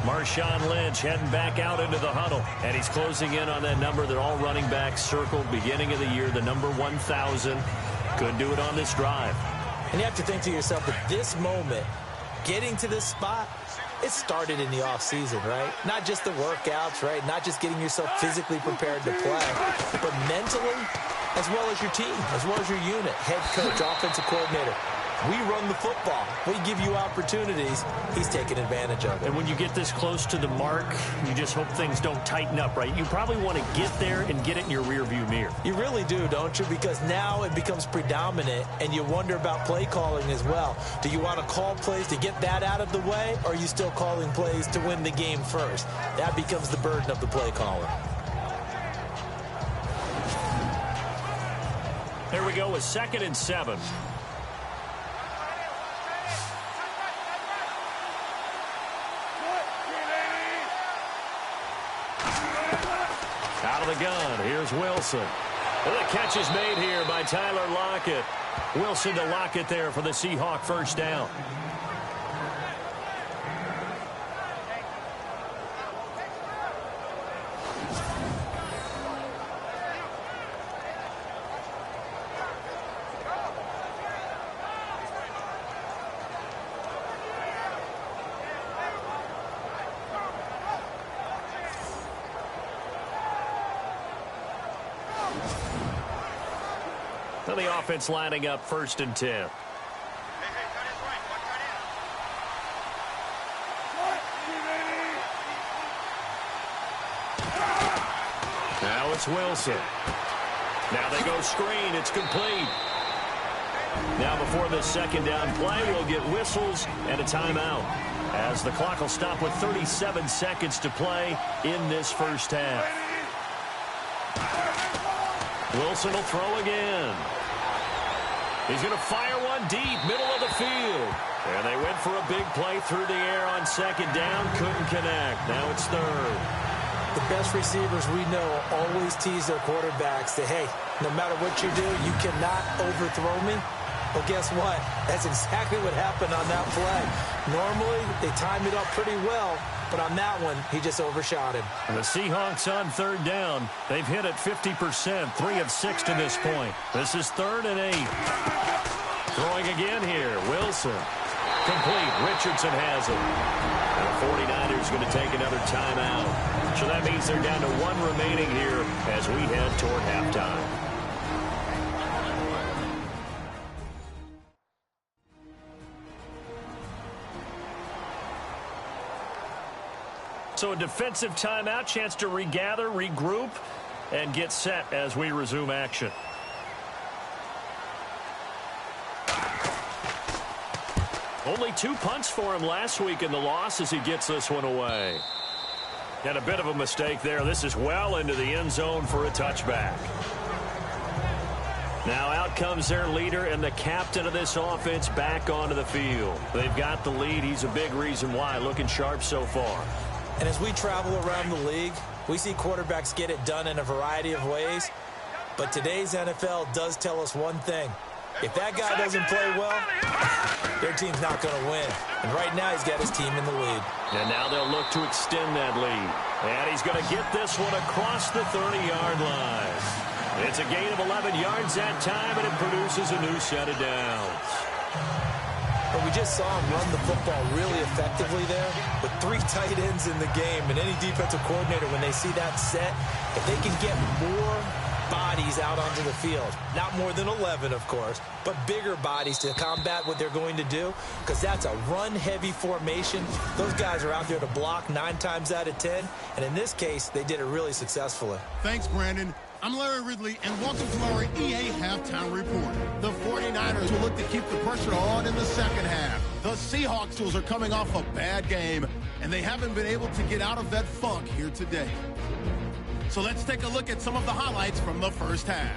Marshawn Lynch heading back out into the huddle. And he's closing in on that number that all running backs circled beginning of the year, the number 1,000. Could do it on this drive. And you have to think to yourself that this moment, getting to this spot, it started in the offseason, right? Not just the workouts, right? Not just getting yourself physically prepared to play, but mentally, as well as your team, as well as your unit, head coach, offensive coordinator. We run the football. We give you opportunities. He's taking advantage of it. And when you get this close to the mark, you just hope things don't tighten up, right? You probably want to get there and get it in your rearview mirror. You really do, don't you? Because now it becomes predominant, and you wonder about play calling as well. Do you want to call plays to get that out of the way, or are you still calling plays to win the game first? That becomes the burden of the play caller. There we go with 2nd and 7. Out of the gun, here's Wilson. And the catch is made here by Tyler Lockett. Wilson to Lockett there for the Seahawk first down. So the offense lining up 1st and 10. Now it's Wilson. Now they go screen. It's complete. Now before this 2nd down play, we'll get whistles and a timeout, as the clock will stop with 37 seconds to play in this first half. Wilson will throw again. He's going to fire one deep, middle of the field. And they went for a big play through the air on 2nd down. Couldn't connect. Now it's 3rd. The best receivers we know always tease their quarterbacks that, hey, no matter what you do, you cannot overthrow me. Well, guess what? That's exactly what happened on that play. Normally, they time it up pretty well, but on that one, he just overshot him. And the Seahawks on 3rd down. They've hit it 50%, 3 of 6 to this point. This is 3rd and 8. Throwing again here, Wilson. Complete. Richardson has it. And the 49ers going to take another timeout. So that means they're down to 1 remaining here as we head toward halftime. So a defensive timeout, chance to regather, regroup, and get set as we resume action. Only 2 punts for him last week in the loss as he gets this one away. And a bit of a mistake there. This is well into the end zone for a touchback. Now out comes their leader and the captain of this offense back onto the field. They've got the lead. He's a big reason why. Looking sharp so far. And as we travel around the league, we see quarterbacks get it done in a variety of ways. But today's NFL does tell us one thing. If that guy doesn't play well, their team's not going to win. And right now, he's got his team in the lead. And now they'll look to extend that lead. And he's going to get this one across the 30-yard line. It's a gain of 11 yards that time, and it produces a new set of downs. But we just saw him run the football really effectively there with 3 tight ends in the game. And any defensive coordinator, when they see that set, if they can get more bodies out onto the field, not more than 11, of course, but bigger bodies to combat what they're going to do, because that's a run-heavy formation. Those guys are out there to block 9 times out of 10, and in this case, they did it really successfully. Thanks, Brandon. I'm Larry Ridley, and welcome to our EA Halftime Report. The 49ers will look to keep the pressure on in the second half. The Seahawks are coming off a bad game, and they haven't been able to get out of that funk here today. So let's take a look at some of the highlights from the first half.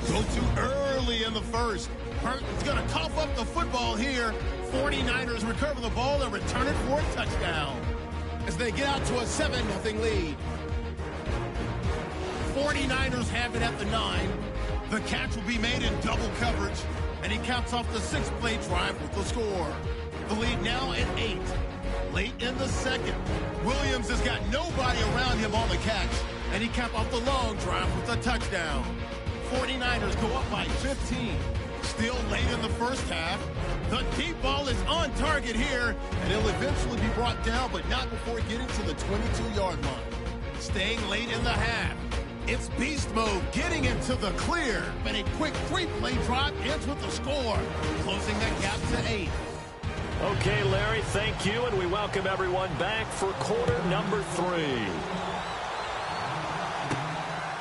Go too early in the first. Burton's going to cough up the football here. 49ers recover the ball and return it for a touchdown as they get out to a 7-0 lead. 49ers have it at the 9. The catch will be made in double coverage, and he caps off the 6-play drive with the score. The lead now at 8. Late in the second, Williams has got nobody around him on the catch, and he capped off the long drive with a touchdown. 49ers go up by 15. Still late in the first half. The deep ball is on target here, and it'll eventually be brought down, but not before getting to the 22-yard line. Staying late in the half, it's beast mode getting into the clear, and a quick 3-play drive ends with the score, closing that gap to 8. Okay, Larry, thank you, and we welcome everyone back for quarter number 3.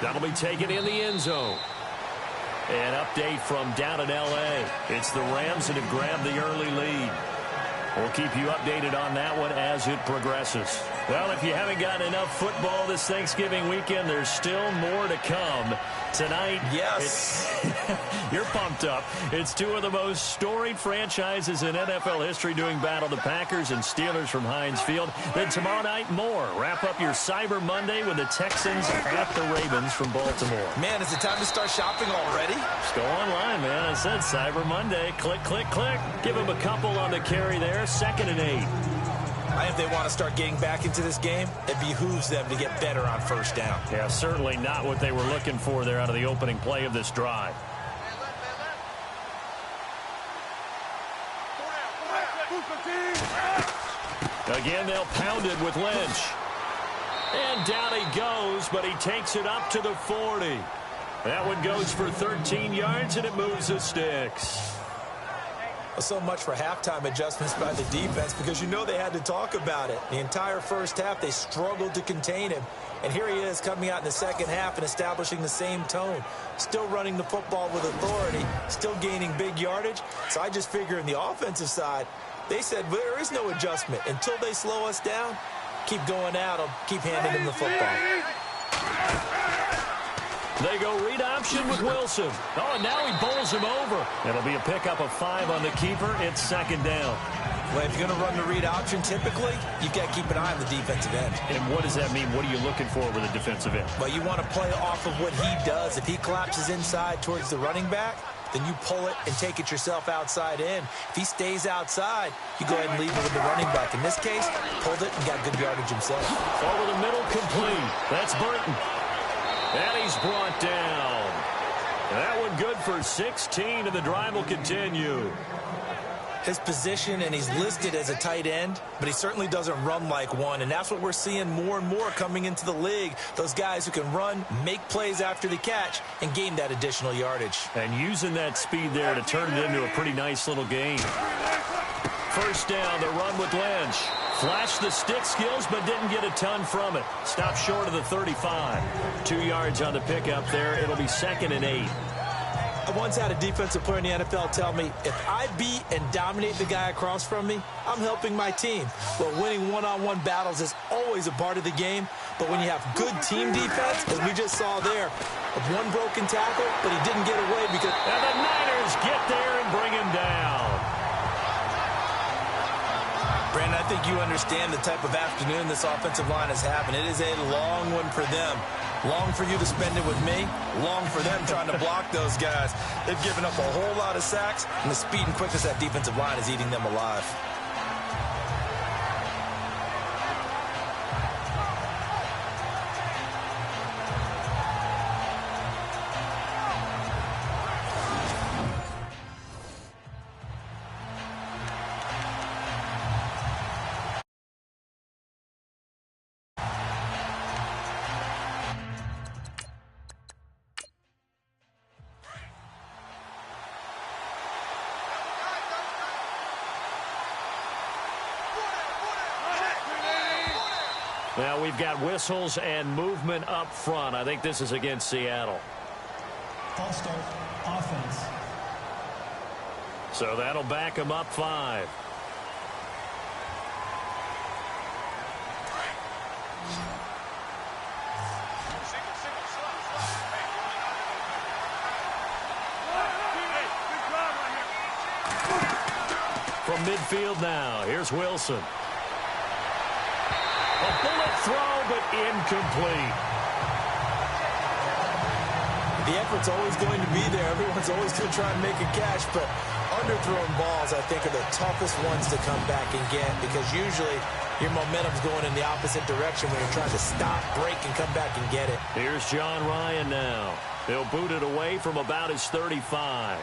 That'll be taken in the end zone. An update from down in L.A. It's the Rams that have grabbed the early lead. We'll keep you updated on that one as it progresses. Well, if you haven't gotten enough football this Thanksgiving weekend, there's still more to come. Tonight, yes, you're pumped up. It's 2 of the most storied franchises in NFL history doing battle, the Packers and Steelers from Heinz Field. Then tomorrow night, more. Wrap up your Cyber Monday with the Texans at the Ravens from Baltimore. Man, is it time to start shopping already? Just go online, man. I said Cyber Monday. Click, click, click. Give them a couple on the carry there. 2nd and 8. If they want to start getting back into this game, it behooves them to get better on first down. Yeah, certainly not what they were looking for there out of the opening play of this drive. Again, they'll pound it with Lynch. And down he goes, but he takes it up to the 40. That one goes for 13 yards, and it moves the sticks. So much for halftime adjustments by the defense, because you know they had to talk about it. The entire first half, they struggled to contain him. And here he is coming out in the second half and establishing the same tone. Still running the football with authority, still gaining big yardage. So I just figure in the offensive side, they said there is no adjustment. Until they slow us down, keep going at them, keep handing them the football. They go read option with Wilson. Oh, and now he bowls him over. It'll be a pickup of 5 on the keeper. It's 2nd down. Well, if you're going to run the read option, typically, you've got to keep an eye on the defensive end. And what does that mean? What are you looking for with a defensive end? Well, you want to play off of what he does. If he collapses inside towards the running back, then you pull it and take it yourself outside in. If he stays outside, you go ahead and leave it with the running back. In this case, pulled it and got good yardage himself. Over the middle, complete. That's Burton. And he's brought down. That one good for 16, and the drive will continue. His position, and he's listed as a tight end, but he certainly doesn't run like one, and that's what we're seeing more and more coming into the league. Those guys who can run, make plays after the catch, and gain that additional yardage. And using that speed there to turn it into a pretty nice little gain. First down, the run with Lynch. Flashed the stick skills, but didn't get a ton from it. Stopped short of the 35. 2 yards on the pickup there. It'll be 2nd and 8. I once had a defensive player in the NFL tell me, if I beat and dominate the guy across from me, I'm helping my team. Well, winning one-on-one battles is always a part of the game, but when you have good team defense, as we just saw there, one broken tackle, but he didn't get away because... And the Niners get there and bring him down. Brandon, I think you understand the type of afternoon this offensive line is having. It is a long one for them. Long for you to spend it with me. Long for them trying to block those guys. They've given up a whole lot of sacks, and the speed and quickness of that defensive line is eating them alive. Now we've got whistles and movement up front. I think this is against Seattle. False start, offense. So that'll back them up 5. From midfield now, here's Wilson. A bullet throw, but incomplete. The effort's always going to be there. Everyone's always going to try and make a catch, but underthrown balls, I think, are the toughest ones to come back and get because usually your momentum's going in the opposite direction when you're trying to stop, break, and come back and get it. Here's John Ryan now. He'll boot it away from about his 35.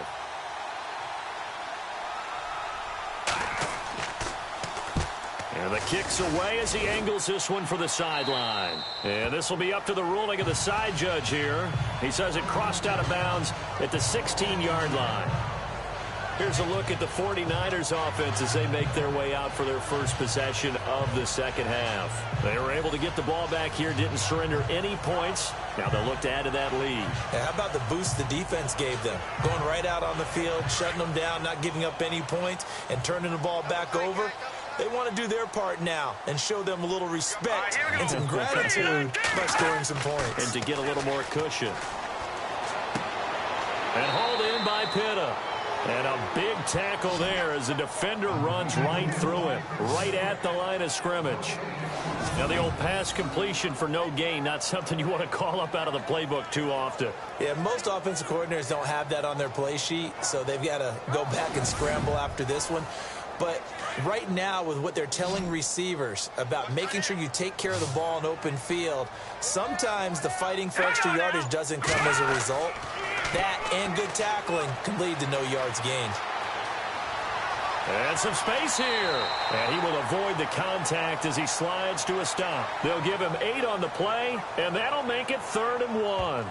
And the kick's away as he angles this one for the sideline. And this will be up to the ruling of the side judge here. He says it crossed out of bounds at the 16-yard line. Here's a look at the 49ers offense as they make their way out for their first possession of the second half. They were able to get the ball back here, didn't surrender any points. Now they'll look to add to that lead. Yeah, how about the boost the defense gave them? Going right out on the field, shutting them down, not giving up any points, and turning the ball back over. They want to do their part now and show them a little respect and some gratitude by scoring some points. And to get a little more cushion. And hauled in by Pitta. And a big tackle there as the defender runs right through him, right at the line of scrimmage. Now the old pass completion for no gain, not something you want to call up out of the playbook too often. Yeah, most offensive coordinators don't have that on their play sheet, so they've got to go back and scramble after this one. But right now, with what they're telling receivers about making sure you take care of the ball in open field, sometimes the fighting for extra yardage doesn't come as a result. That and good tackling can lead to no yards gained. And some space here. And he will avoid the contact as he slides to a stop. They'll give him 8 on the play, and that'll make it 3rd and 1.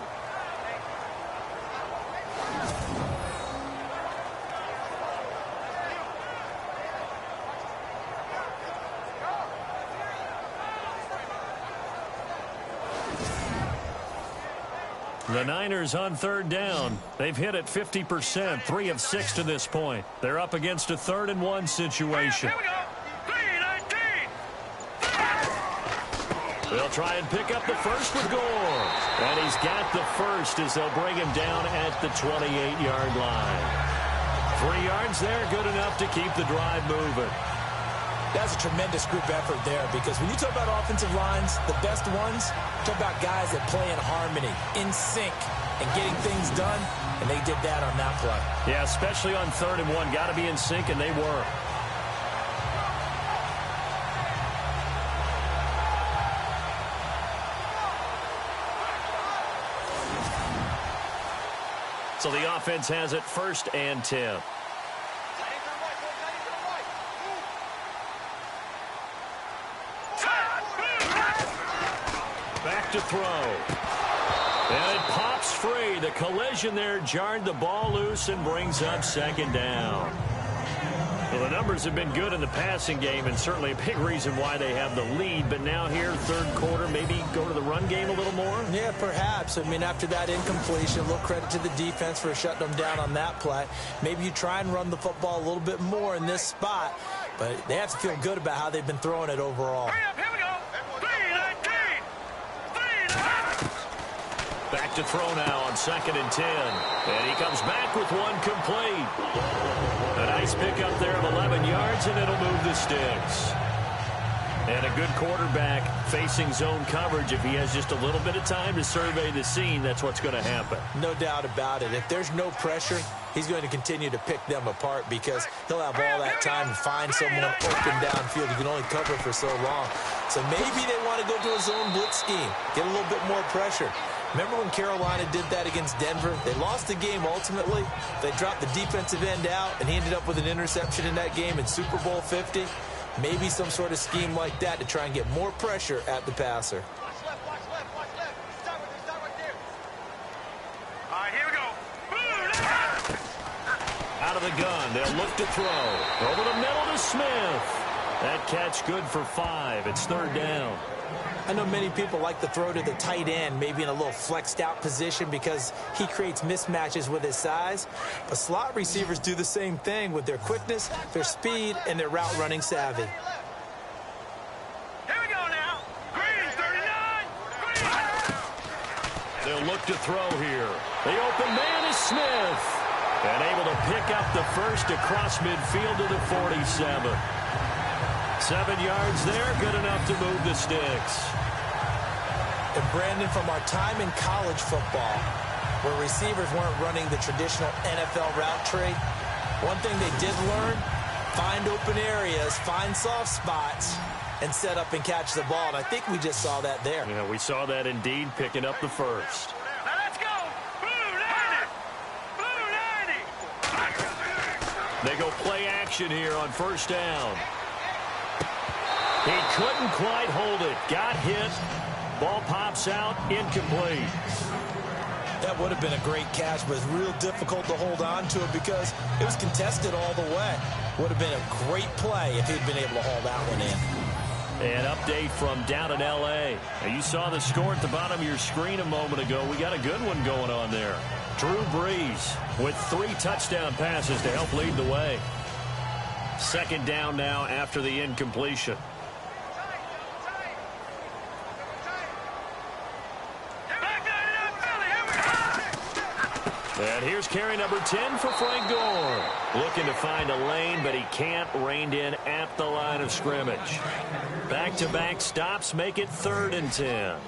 The Niners on 3rd down. They've hit it 50%, 3 of 6 to this point. They're up against a 3rd and 1 situation. Here we go. 3-19. They'll try and pick up the first with Gore. And he's got the first as they'll bring him down at the 28-yard line. 3 yards there, good enough to keep the drive moving. That's a tremendous group effort there because when you talk about offensive lines, the best ones, talk about guys that play in harmony, in sync, and getting things done, and they did that on that play. Yeah, especially on 3rd and 1. Got to be in sync, and they were. So the offense has it 1st and 10. Back to throw. And it pops free. The collision there jarred the ball loose and brings up 2nd down. Well, the numbers have been good in the passing game and certainly a big reason why they have the lead. But now here, 3rd quarter, maybe go to the run game a little more? Yeah, perhaps. I mean, after that incompletion, a little credit to the defense for shutting them down on that play. Maybe you try and run the football a little bit more in this spot. But they have to feel good about how they've been throwing it overall. Hurry up, here we go. 3-19. Back to throw now on 2nd and 10. And he comes back with one complete. A nice pickup there of 11 yards, and it'll move the sticks. And a good quarterback facing zone coverage, if he has just a little bit of time to survey the scene, that's what's going to happen. No doubt about it. If there's no pressure, he's going to continue to pick them apart because he'll have all that time to find someone open downfield. You can only cover for so long. So maybe they want to go to a zone blitz scheme, get a little bit more pressure. Remember when Carolina did that against Denver? They lost the game ultimately. They dropped the defensive end out, and he ended up with an interception in that game in Super Bowl 50. Maybe some sort of scheme like that to try and get more pressure at the passer. All right, here we go. Out of the gun, they'll look to throw. Over the middle to Smith. That catch good for 5. It's 3rd down. I know many people like to throw to the tight end, maybe in a little flexed out position because he creates mismatches with his size. But slot receivers do the same thing with their quickness, their speed, and their route running savvy. Here we go now. Green, 39. Green. They'll look to throw here. The open man is Smith. And able to pick up the first across midfield to the 47. 7 yards there, good enough to move the sticks. And Brandon, from our time in college football, where receivers weren't running the traditional NFL route tree, one thing they did learn, find open areas, find soft spots, and set up and catch the ball. And I think we just saw that there. Yeah, we saw that indeed, picking up the first. Now let's go. Blue 90. Blue 90. They go play action here on 1st down. He couldn't quite hold it. Got hit. Ball pops out. Incomplete. That would have been a great catch, but it's real difficult to hold on to it because it was contested all the way. Would have been a great play if he'd been able to haul that one in. An update from down in L.A. Now, you saw the score at the bottom of your screen a moment ago. We got a good one going on there. Drew Brees with 3 touchdown passes to help lead the way. 2nd down now after the incompletion. And here's carry number 10 for Frank Gore. Looking to find a lane, but he can't. Reined in at the line of scrimmage. Back-to-back stops make it 3rd and 10.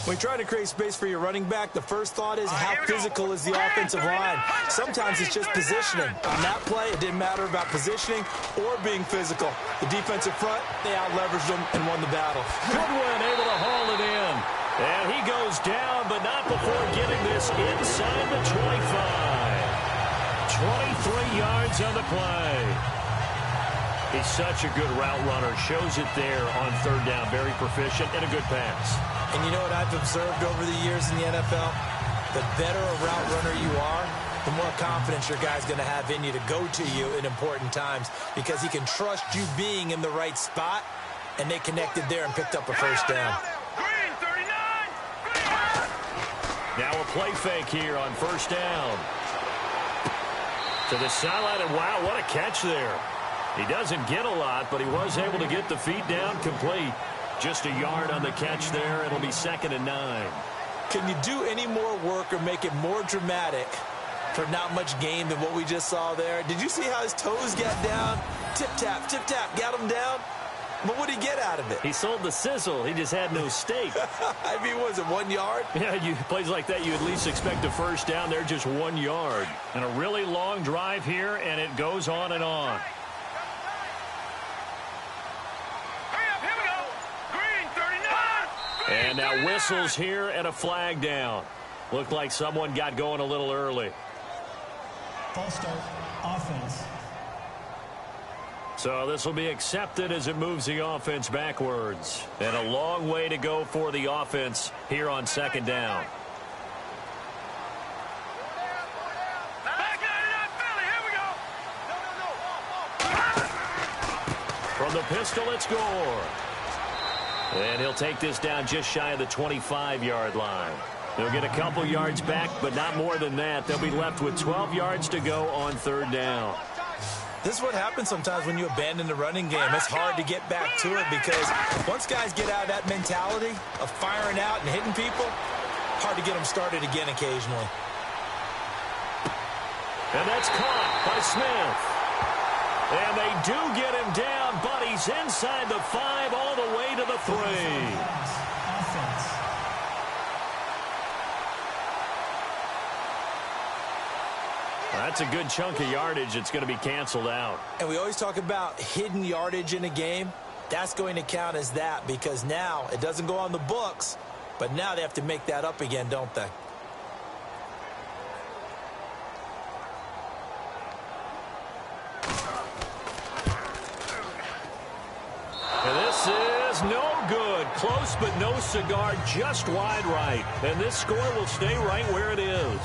When you're trying to create space for your running back, the first thought is how physical is the offensive line. Sometimes it's just positioning. On that play, it didn't matter about positioning or being physical. The defensive front, they out-leveraged them and won the battle. Goodwin able to haul it in. And he goes down, but not before getting this inside the 25. 23 yards on the play. He's such a good route runner. Shows it there on 3rd down. Very proficient and a good pass. And you know what I've observed over the years in the NFL? The better a route runner you are, the more confidence your guy's going to have in you to go to you in important times because he can trust you being in the right spot, and they connected there and picked up a 1st down. Green, 39. Now a play fake here on 1st down. To the sideline, and wow, what a catch there. He doesn't get a lot, but he was able to get the feet down complete. Just a yard on the catch there. It'll be 2nd and 9. Can you do any more work or make it more dramatic for not much gain than what we just saw there? Did you see how his toes got down? Tip-tap, got him down. But what did he get out of it? He sold the sizzle. He just had no steak. I mean, was it 1 yard? Yeah, plays like that, you at least expect a 1st down. They're just 1 yard. And a really long drive here, and it goes on and on. Hurry up, here we go. Green, 39. And now whistles here and a flag down. Looked like someone got going a little early. False start, offense. So this will be accepted as it moves the offense backwards. And a long way to go for the offense here on 2nd down. Back 99, Philly, here we go. From the pistol, it's Gore. And he'll take this down just shy of the 25-yard line. They'll get a couple yards back, but not more than that. They'll be left with 12 yards to go on 3rd down. This is what happens sometimes when you abandon the running game. It's hard to get back to it because once guys get out of that mentality of firing out and hitting people, hard to get them started again occasionally. And that's caught by Smith. And they do get him down, but he's inside the 5 all the way to the 3. Offense. That's a good chunk of yardage. It's going to be canceled out. And we always talk about hidden yardage in a game. That's going to count as that because now it doesn't go on the books, but now they have to make that up again, don't they? And this is no good. Close but no cigar, just wide right. And this score will stay right where it is.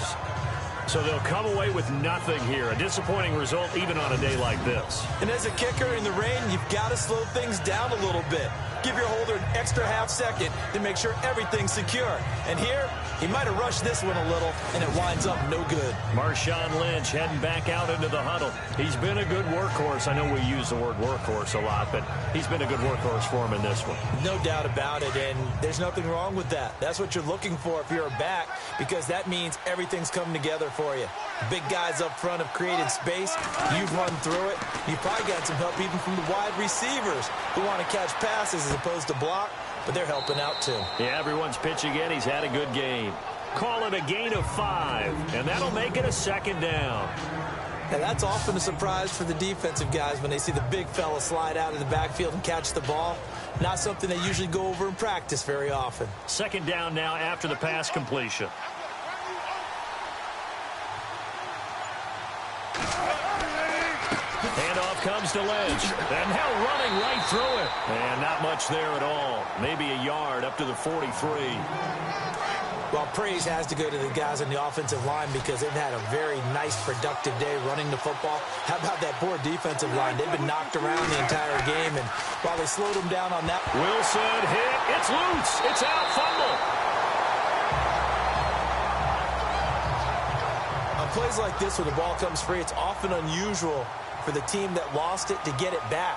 So they'll come away with nothing here. A disappointing result even on a day like this. And as a kicker in the rain, you've got to slow things down a little bit. Give your holder an extra half second to make sure everything's secure. And here, he might have rushed this one a little, and it winds up no good. Marshawn Lynch heading back out into the huddle. He's been a good workhorse. I know we use the word workhorse a lot, but he's been a good workhorse for him in this one. No doubt about it, and there's nothing wrong with that. That's what you're looking for if you're a back, because that means everything's coming together for you. Big guys up front have created space. You've run through it. You've probably got some help even from the wide receivers who want to catch passes as opposed to block, but they're helping out too. Yeah, everyone's pitching in. He's had a good game. Call it a gain of 5, and that'll make it a 2nd down. And that's often a surprise for the defensive guys when they see the big fella slide out of the backfield and catch the ball. Not something they usually go over in practice very often. 2nd down now after the pass completion. Handoff comes to Lynch. And now running right through it. And not much there at all. Maybe a yard up to the 43. Well, praise has to go to the guys on the offensive line because they've had a very nice, productive day running the football. How about that poor defensive line? They've been knocked around the entire game, and while they slowed them down on that. Wilson hit. It's loose. It's out. Fumble. On plays like this where the ball comes free, it's often unusual for the team that lost it to get it back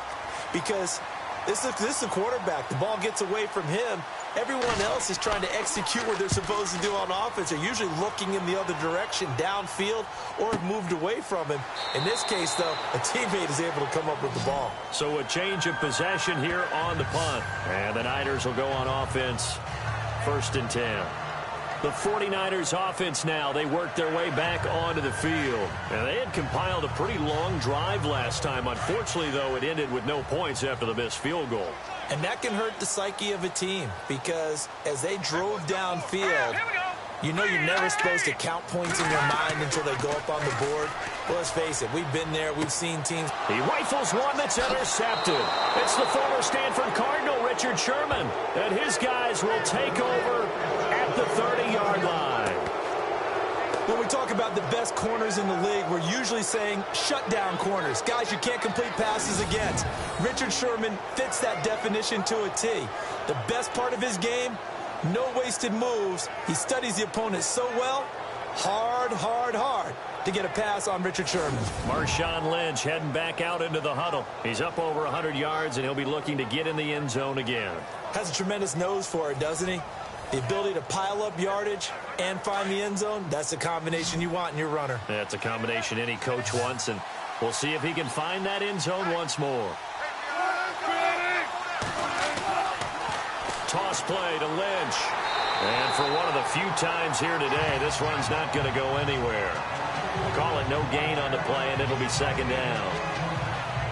because this is the quarterback. The ball gets away from him. Everyone else is trying to execute what they're supposed to do on offense. They're usually looking in the other direction, downfield, or have moved away from him. In this case, though, a teammate is able to come up with the ball. So a change of possession here on the punt. And the Niners will go on offense. 1st and 10. The 49ers offense now, they work their way back onto the field. And they had compiled a pretty long drive last time. Unfortunately, though, it ended with no points after the missed field goal. And that can hurt the psyche of a team because as they drove downfield, you know you're never supposed to count points in your mind until they go up on the board. Well, let's face it, we've been there. We've seen teams. He rifles one that's intercepted. It's the former Stanford Cardinal, Richard Sherman. And his guys will take over at the 30-yard line. When we talk about the best corners in the league, we're usually saying shutdown corners. Guys you can't complete passes against. Richard Sherman fits that definition to a T. The best part of his game, no wasted moves. He studies the opponent so well, hard to get a pass on Richard Sherman. Marshawn Lynch heading back out into the huddle. He's up over 100 yards, and he'll be looking to get in the end zone again. Has a tremendous nose for it, doesn't he? The ability to pile up yardage and find the end zone, that's the combination you want in your runner. That's a combination any coach wants, and we'll see if he can find that end zone once more. Toss play to Lynch. And for one of the few times here today, this run's not going to go anywhere. Call it no gain on the play, and it'll be 2nd down.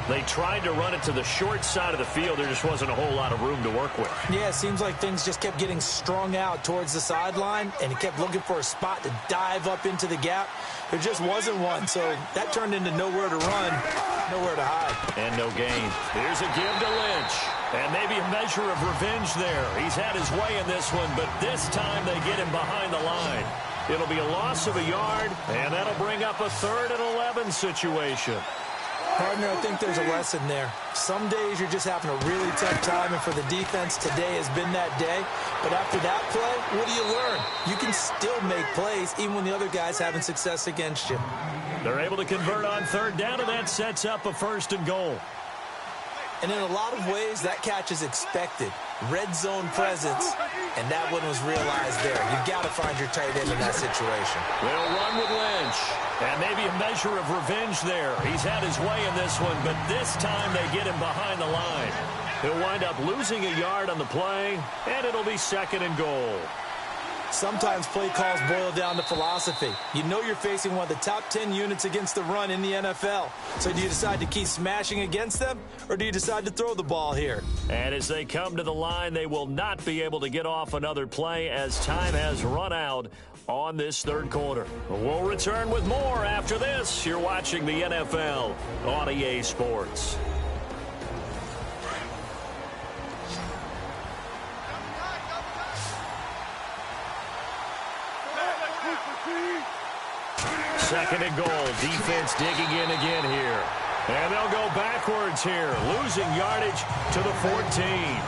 They tried to run it to the short side of the field. There just wasn't a whole lot of room to work with. Yeah, it seems like things just kept getting strung out towards the sideline, and he kept looking for a spot to dive up into the gap. There just wasn't one, so that turned into nowhere to run, nowhere to hide. And no gain. Here's a give to Lynch. And maybe a measure of revenge there. He's had his way in this one, but this time they get him behind the line. It'll be a loss of a yard, and that'll bring up a 3rd and 11 situation. Partner, I think there's a lesson there. Some days you're just having a really tough time, and for the defense, today has been that day. But after that play, what do you learn? You can still make plays even when the other guy's having success against you. They're able to convert on 3rd down, and that sets up a 1st and goal. And in a lot of ways, that catch is expected. Red zone presence and that one was realized there. You've got to find your tight end in that situation. They'll run with Lynch, and maybe a measure of revenge there. He's had his way in this one, but this time they get him behind the line. He'll wind up losing a yard on the play, and it'll be 2nd and goal. Sometimes play calls boil down to philosophy. You know you're facing one of the top 10 units against the run in the NFL. So do you decide to keep smashing against them, or do you decide to throw the ball here? And as they come to the line, they will not be able to get off another play as time has run out on this 3rd quarter. We'll return with more after this. You're watching the NFL on EA Sports. Second and goal. Defense digging in again here. And they'll go backwards here, losing yardage to the 14.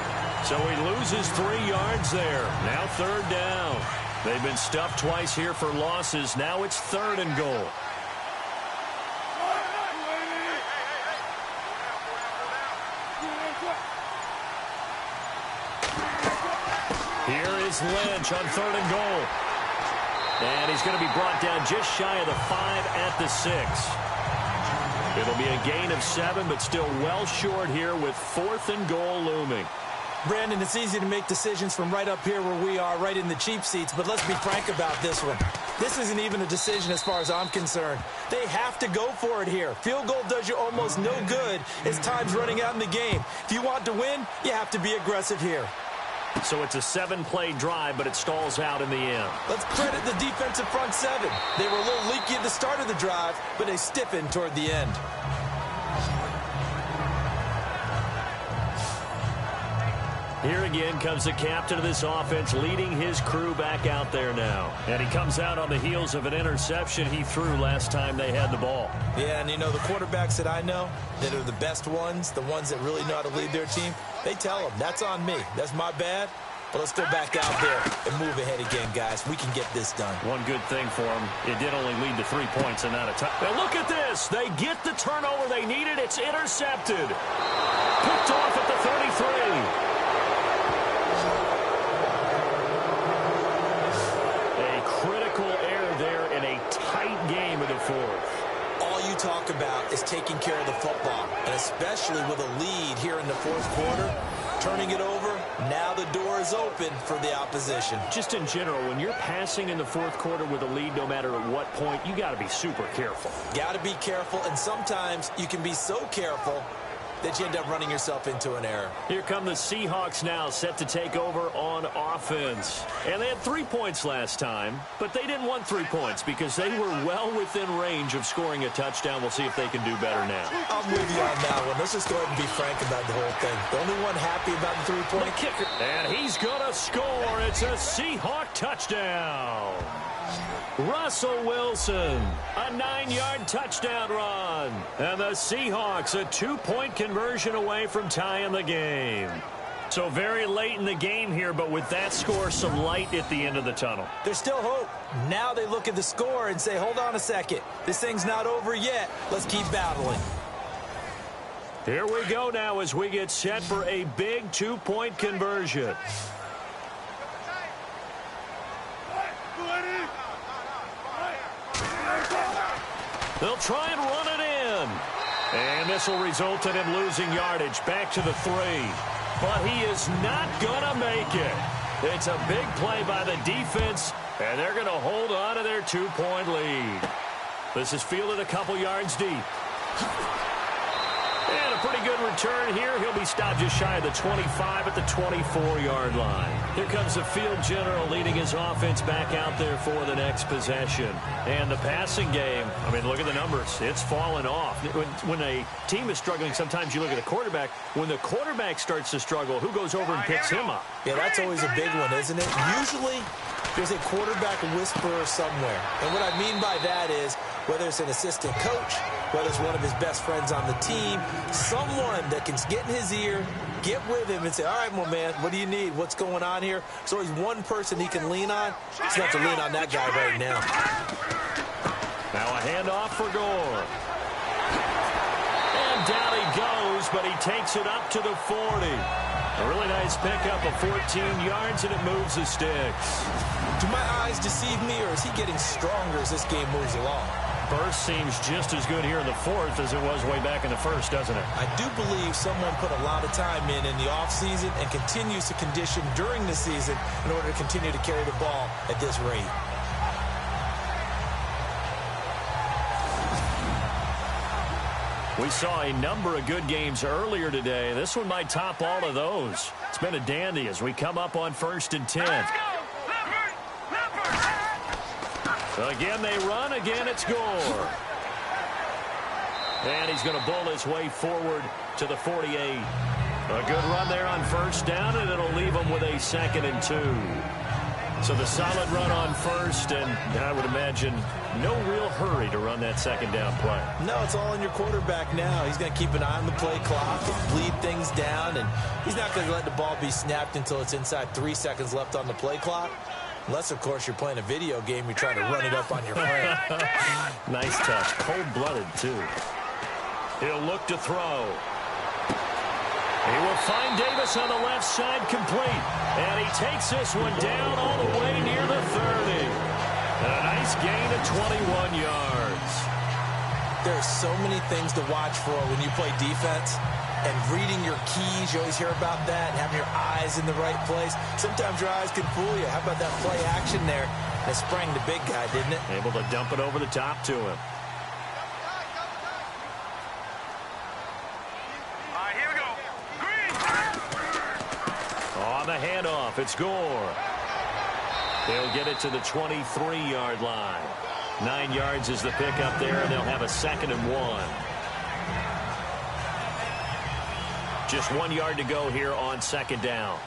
So he loses 3 yards there. Now 3rd down. They've been stuffed twice here for losses. Now it's 3rd and goal. Here is Lynch on 3rd and goal. And he's going to be brought down just shy of the 5 at the 6. It'll be a gain of 7, but still well short here with 4th and goal looming. Brandon, it's easy to make decisions from right up here where we are, right in the cheap seats, but let's be frank about this one. This isn't even a decision as far as I'm concerned. They have to go for it here. Field goal does you almost no good as time's running out in the game. If you want to win, you have to be aggressive here. So it's a 7-play drive, but it stalls out in the end. Let's credit the defensive front 7. They were a little leaky at the start of the drive, but they stiffened toward the end. Here again comes the captain of this offense, leading his crew back out there now. And he comes out on the heels of an interception he threw last time they had the ball. Yeah, and you know, the quarterbacks that I know that are the best ones, the ones that really know how to lead their team, they tell them, that's on me. That's my bad. But let's go back out there and move ahead again, guys. We can get this done. One good thing for them, it did only lead to 3 points and not a touchdown. Now look at this. They get the turnover they needed. It's intercepted. Picked off at the 33. Game of the 4th. All you talk about is taking care of the football, and especially with a lead here in the 4th quarter, turning it over, now the door is open for the opposition. Just in general, when you're passing in the 4th quarter with a lead, no matter at what point, you got to be super careful. Got to be careful, and sometimes you can be so careful that you end up running yourself into an error. Here come the Seahawks now, set to take over on offense. And they had 3 points last time, but they didn't want 3 points because they were well within range of scoring a touchdown. We'll see if they can do better now. I'm with you on that one. Let's just go ahead and be frank about the whole thing. The only one happy about the 3-point kicker. And he's going to score. It's a Seahawk touchdown. Russell Wilson, a 9-yard touchdown run. And the Seahawks a 2-point conversion away from tying the game. So very late in the game here, but with that score, some light at the end of the tunnel. There's still hope. Now they look at the score and say, hold on a second. This thing's not over yet. Let's keep battling. Here we go now as we get set for a big 2-point conversion. They'll try and run it in. And this will result in him losing yardage back to the 3. But he is not going to make it. It's a big play by the defense, and they're going to hold on to their 2-point lead. This is fielded a couple yards deep. And a pretty good return here. He'll be stopped just shy of the 25 at the 24-yard line. Here comes the field general leading his offense back out there for the next possession. And the passing game, I mean, look at the numbers. It's fallen off. When a team is struggling, sometimes you look at the quarterback. When the quarterback starts to struggle, who goes over and picks him up? Yeah, that's always a big one, isn't it? Usually, there's a quarterback whisperer somewhere. And what I mean by that is, whether it's an assistant coach, whether it's one of his best friends on the team, someone that can get in his ear, get with him and say, all right, my man, what do you need? What's going on here? So he's one person he can lean on. He's going to have to lean on that guy right now. Now a handoff for Gore. And down he goes, but he takes it up to the 40. A really nice pickup of 14 yards, and it moves the sticks. Do my eyes deceive me, or is he getting stronger as this game moves along? Burst seems just as good here in the fourth as it was way back in the first, doesn't it? I do believe someone put a lot of time in the offseason and continues to condition during the season in order to continue to carry the ball at this rate. We saw a number of good games earlier today. This one might top all of those. It's been a dandy as we come up on 1st and 10. Again, they run. Again, it's Gore. And he's going to bowl his way forward to the 48. A good run there on 1st down, and it'll leave him with a 2nd and 2. So the solid run on 1st, and I would imagine no real hurry to run that 2nd down play. No, it's all on your quarterback now. He's going to keep an eye on the play clock and bleed things down, and he's not going to let the ball be snapped until it's inside 3 seconds left on the play clock. Unless, of course, you're playing a video game, you're trying to run it up on your friend. Nice touch. Cold-blooded, too. He'll look to throw. He will find Davis on the left side complete. And he takes this one down all the way near the 30. A nice gain of 21 yards. There are so many things to watch for when you play defense. And reading your keys, you always hear about that, and having your eyes in the right place. Sometimes your eyes can fool you. How about that play action there? It sprang the big guy, didn't it? Able to dump it over the top to him. All right, here we go. Green. On the handoff, it's Gore. He'll get it to the 23-yard line. 9 yards is the pickup there, and they'll have a 2nd and 1. Just 1 yard to go here on 2nd down.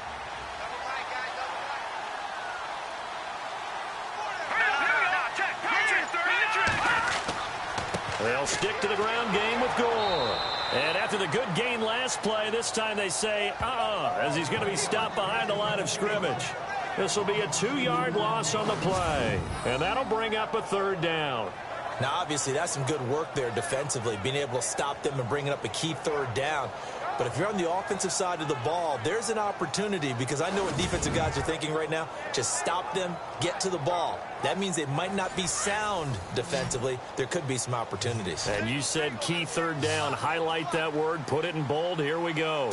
They'll stick to the ground game with Gore. And after the good gain last play, this time they say, as he's going to be stopped behind the line of scrimmage. This will be a 2-yard loss on the play. And that'll bring up a 3rd down. Now, obviously, that's some good work there defensively, being able to stop them and bringing up a key 3rd down. But if you're on the offensive side of the ball, there's an opportunity, because I know what defensive guys are thinking right now. Just stop them, get to the ball. That means they might not be sound defensively. There could be some opportunities. And you said key 3rd down. Highlight that word. Put it in bold. Here we go.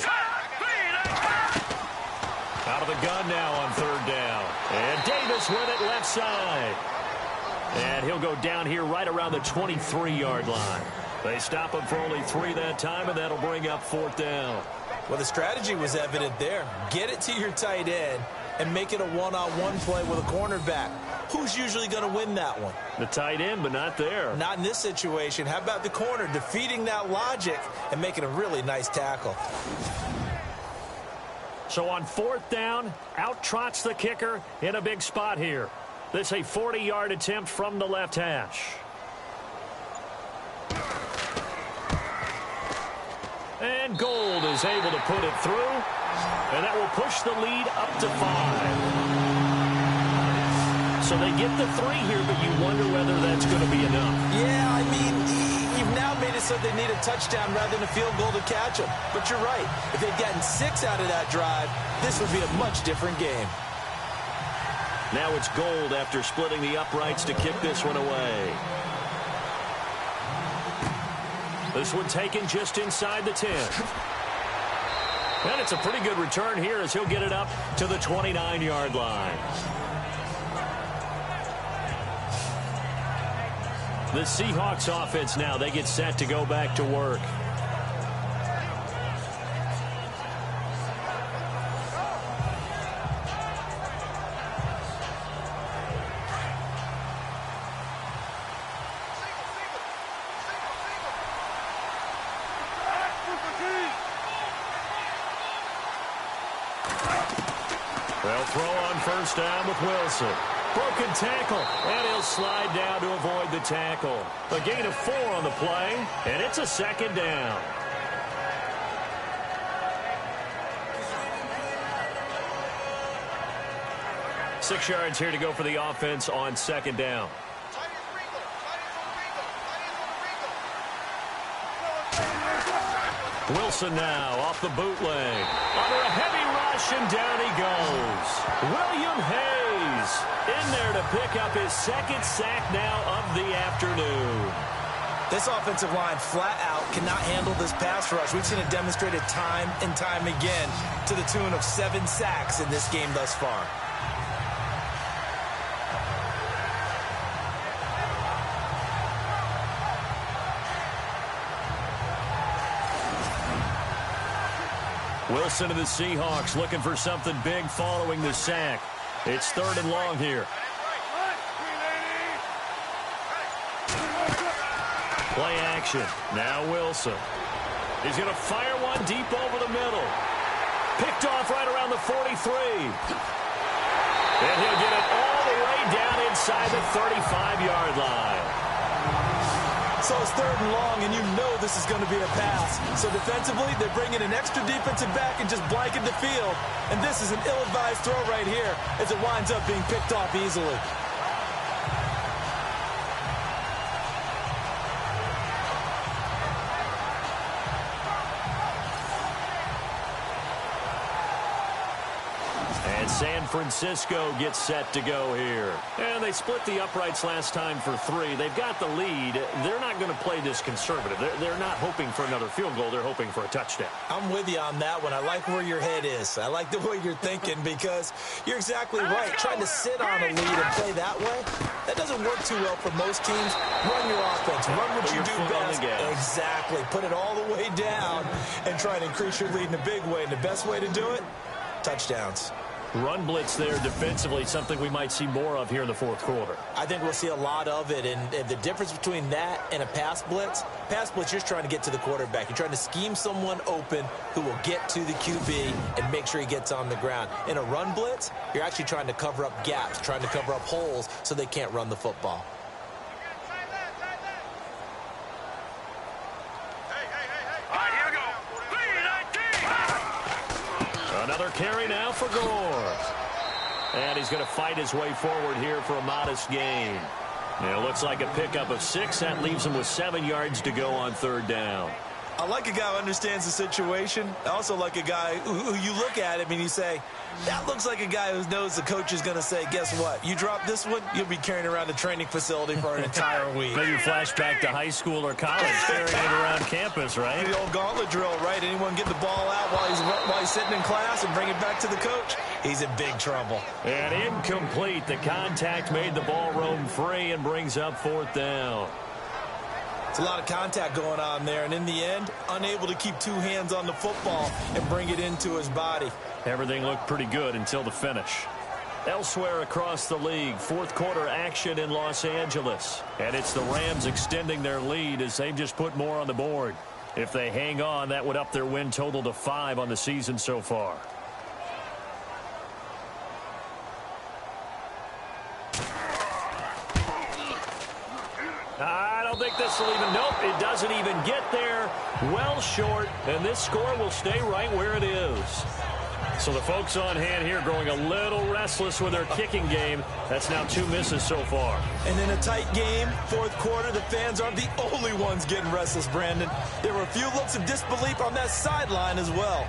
Out of the gun now on 3rd down. And Davis with it left side. And he'll go down here right around the 23-yard line. They stop him for only 3 that time, and that'll bring up 4th down. Well, the strategy was evident there. Get it to your tight end and make it a one-on-one play with a cornerback. Who's usually going to win that one? The tight end, but not there. Not in this situation. How about the corner defeating that logic and making a really nice tackle? So on 4th down, out trots the kicker in a big spot here. This a 40-yard attempt from the left hash. And Gold is able to put it through, and that will push the lead up to 5. So they get the 3 here, but you wonder whether that's going to be enough. Yeah, I mean, you've now made it so they need a touchdown rather than a field goal to catch them. But you're right. If they'd gotten 6 out of that drive, this would be a much different game. Now it's Gold after splitting the uprights to kick this one away. This one taken just inside the 10. And it's a pretty good return here as he'll get it up to the 29-yard line. The Seahawks offense now, they get set to go back to work. They'll throw on 1st down with Wilson. Broken tackle, and he'll slide down to avoid the tackle. A gain of 4 on the play, and it's a 2nd down. Six yards here to go for the offense on 2nd down. Wilson now off the bootleg. Under a heavy rush, and down he goes. William Hayes in there to pick up his second sack now of the afternoon. This offensive line flat out cannot handle this pass rush. We've seen it demonstrated time and time again to the tune of 7 sacks in this game thus far. Wilson of the Seahawks looking for something big following the sack. It's 3rd and long here. Play action. Now Wilson. He's going to fire one deep over the middle. Picked off right around the 43. And he'll get it all the way down inside the 35-yard line. So it's 3rd and long, and you know this is going to be a pass. So defensively, they're bringing an extra defensive back and just blanket the field. And this is an ill-advised throw right here as it winds up being picked off easily. San Francisco gets set to go here. And they split the uprights last time for 3. They've got the lead. They're not going to play this conservative. They're not hoping for another field goal. They're hoping for a touchdown. I'm with you on that one. I like where your head is. I like the way you're thinking because you're exactly right. Trying to sit on a lead and play that way, that doesn't work too well for most teams. Run your offense. Run what you do best. Exactly. Put it all the way down and try to increase your lead in a big way. And the best way to do it, touchdowns. Run blitz there defensively, something we might see more of here in the 4th quarter. I think we'll see a lot of it, and the difference between that and a pass blitz, you're just trying to get to the quarterback. You're trying to scheme someone open who will get to the QB and make sure he gets on the ground. In a run blitz, you're actually trying to cover up gaps, trying to cover up holes so they can't run the football. Another carry now for Gore. And he's going to fight his way forward here for a modest gain. It looks like a pickup of 6. That leaves him with 7 yards to go on 3rd down. I like a guy who understands the situation. I also like a guy who you look at him and you say, that looks like a guy who knows the coach is going to say, guess what? You drop this one, you'll be carrying around the training facility for an entire week. Maybe flashback to high school or college, carrying it around campus, right? The old gauntlet drill, right? Anyone get the ball out while he's sitting in class and bring it back to the coach? He's in big trouble. And incomplete. The contact made the ball roam free and brings up 4th down. It's a lot of contact going on there, and in the end, unable to keep 2 hands on the football and bring it into his body. Everything looked pretty good until the finish. Elsewhere across the league, 4th quarter action in Los Angeles. And it's the Rams extending their lead as they've just put more on the board. If they hang on, that would up their win total to 5 on the season so far. I don't think this will even, nope, it doesn't even get there. Well short, and this score will stay right where it is. So the folks on hand here growing a little restless with their kicking game. That's now 2 misses so far. And in a tight game, 4th quarter, the fans aren't the only ones getting restless, Brandon. There were a few looks of disbelief on that sideline as well.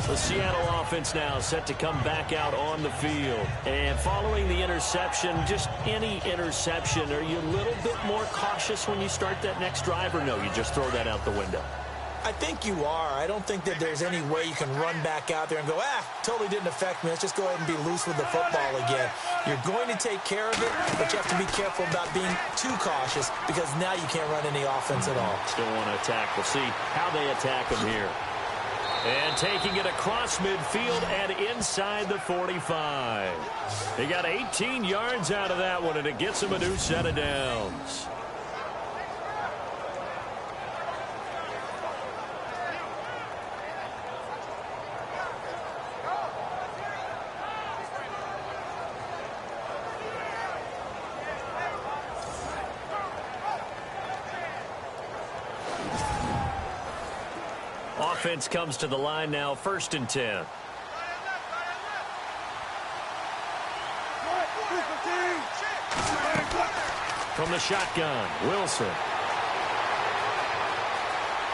The Seattle offense now set to come back out on the field. And following the interception, just any interception, are you a little bit more cautious when you start that next drive, or no, you just throw that out the window? I think you are. I don't think that there's any way you can run back out there and go, totally didn't affect me. Let's just go ahead and be loose with the football again. You're going to take care of it, but you have to be careful about being too cautious because now you can't run any offense at all. Still want to attack. We'll see how they attack them here. And taking it across midfield and inside the 45. He got 18 yards out of that one, and it gets him a new set of downs. Offense comes to the line now, 1st and 10. From the shotgun, Wilson.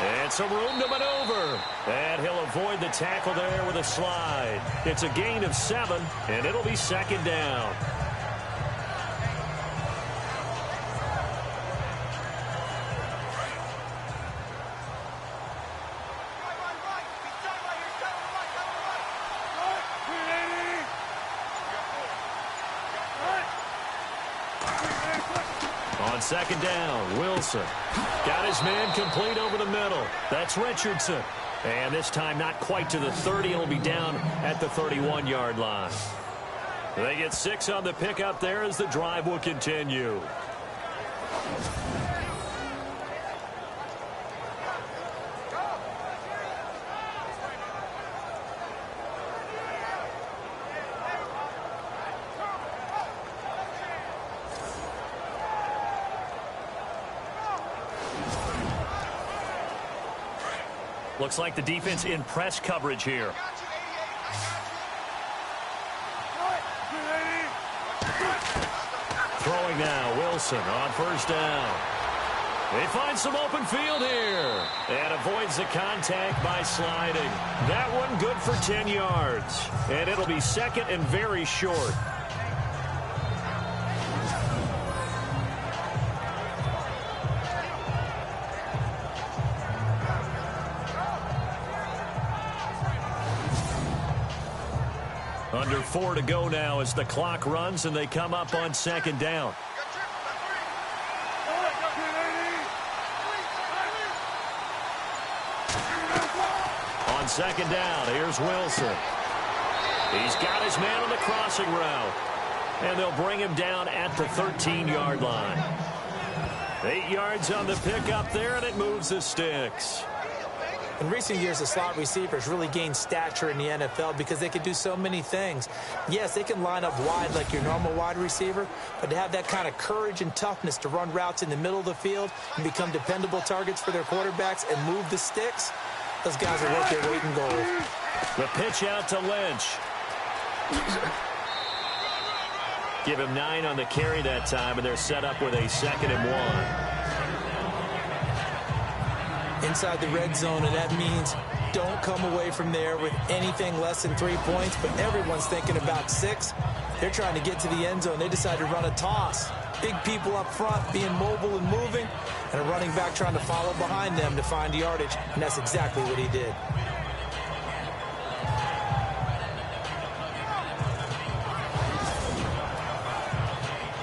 And some room to maneuver. And he'll avoid the tackle there with a slide. It's a gain of 7, and it'll be second down. On second down, Wilson. Got his man complete over the middle. That's Richardson. And this time not quite to the 30. It'll be down at the 31-yard line. They get 6 on the pickup there as the drive will continue. Looks like the defense in press coverage here. Throwing now, Wilson on first down. They find some open field here. And avoids the contact by sliding. That one good for 10 yards. And it'll be second and very short. Under 4 to go now as the clock runs and they come up on second down. On second down, here's Wilson. He's got his man on the crossing route. And they'll bring him down at the 13-yard line. 8 yards on the pickup there, and it moves the sticks. In recent years, the slot receivers really gained stature in the NFL because they can do so many things. Yes, they can line up wide like your normal wide receiver, but to have that kind of courage and toughness to run routes in the middle of the field and become dependable targets for their quarterbacks and move the sticks, those guys will work their weight in gold. The pitch out to Lynch. Give him 9 on the carry that time, and they're set up with a 2nd and 1. Inside the red zone, and that means don't come away from there with anything less than 3 points, but everyone's thinking about 6. They're trying to get to the end zone. They decide to run a toss. Big people up front being mobile and moving, and a running back trying to follow behind them to find yardage, and that's exactly what he did.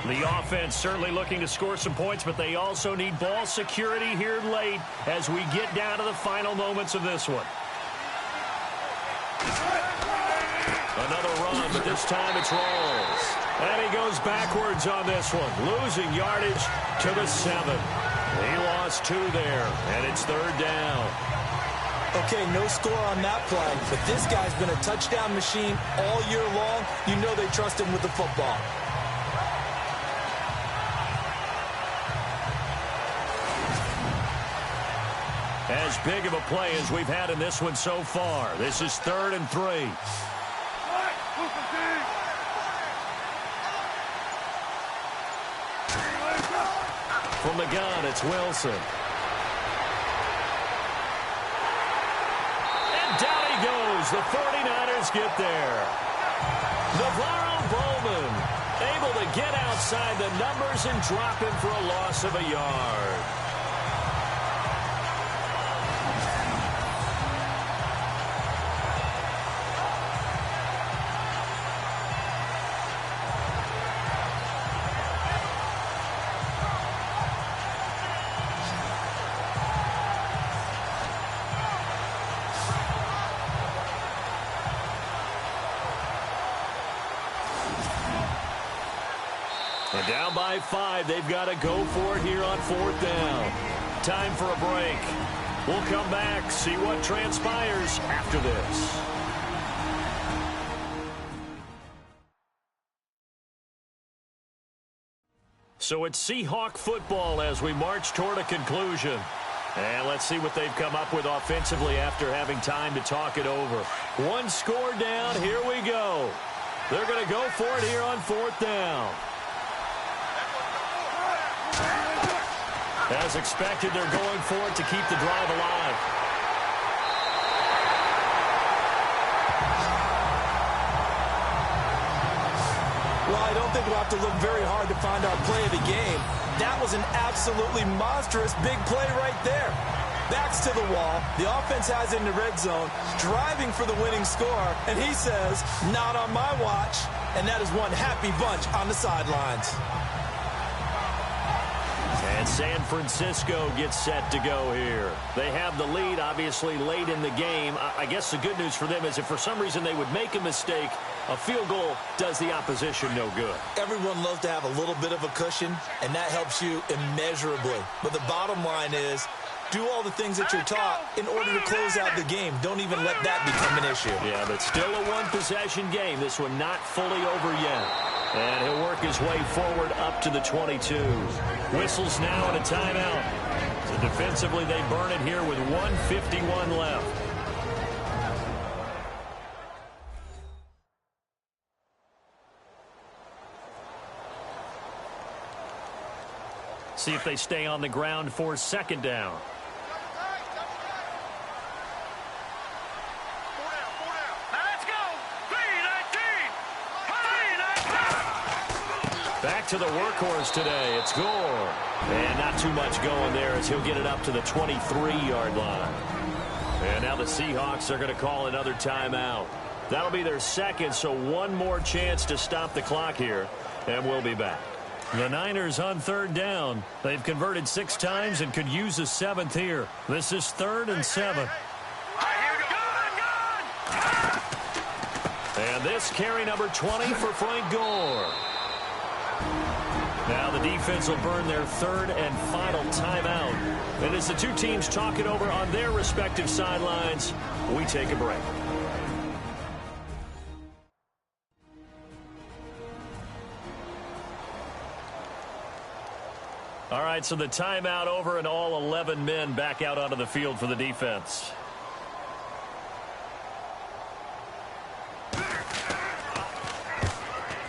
The offense certainly looking to score some points, but they also need ball security here late as we get down to the final moments of this one. Another run, but this time it's Rawls. And he goes backwards on this one, losing yardage to the 7. He lost 2 there, and it's 3rd down. Okay, no score on that play, but this guy's been a touchdown machine all year long. You know they trust him with the football. As big of a play as we've had in this one so far. This is 3rd and 3. From the gun, it's Wilson. And down he goes. The 49ers get there. Navarro Bowman able to get outside the numbers and drop him for a loss of a yard. And down by 5, they've got to go for it here on 4th down. Time for a break. We'll come back, see what transpires after this. So it's Seahawk football as we march toward a conclusion. And let's see what they've come up with offensively after having time to talk it over. 1 score down, here we go. They're going to go for it here on 4th down. As expected, they're going for it to keep the drive alive. Well, I don't think we'll have to look very hard to find our play of the game. That was an absolutely monstrous big play right there. Backs to the wall. The offense has it in the red zone, driving for the winning score, and he says, not on my watch. And that is one happy bunch on the sidelines. And San Francisco gets set to go here. They have the lead, obviously, late in the game. I guess the good news for them is if for some reason they would make a mistake, a field goal does the opposition no good. Everyone loves to have a little bit of a cushion, and that helps you immeasurably. But the bottom line is, do all the things that you're taught in order to close out the game. Don't even let that become an issue. Yeah, but still a one-possession game. This one not fully over yet. And he'll work his way forward up to the 22. Whistles now and a timeout. So defensively, they burn it here with 1:51 left. See if they stay on the ground for second down. Back to the workhorse today. It's Gore. And not too much going there as he'll get it up to the 23-yard line. And now the Seahawks are going to call another timeout. That'll be their second, so one more chance to stop the clock here. And we'll be back. The Niners on third down. They've converted 6 times and could use a 7th here. This is 3rd and 7. And this carry number 20 for Frank Gore. Now the defense will burn their 3rd and final timeout. And as the two teams talk it over on their respective sidelines, we take a break. All right, so the timeout over and all 11 men back out onto the field for the defense.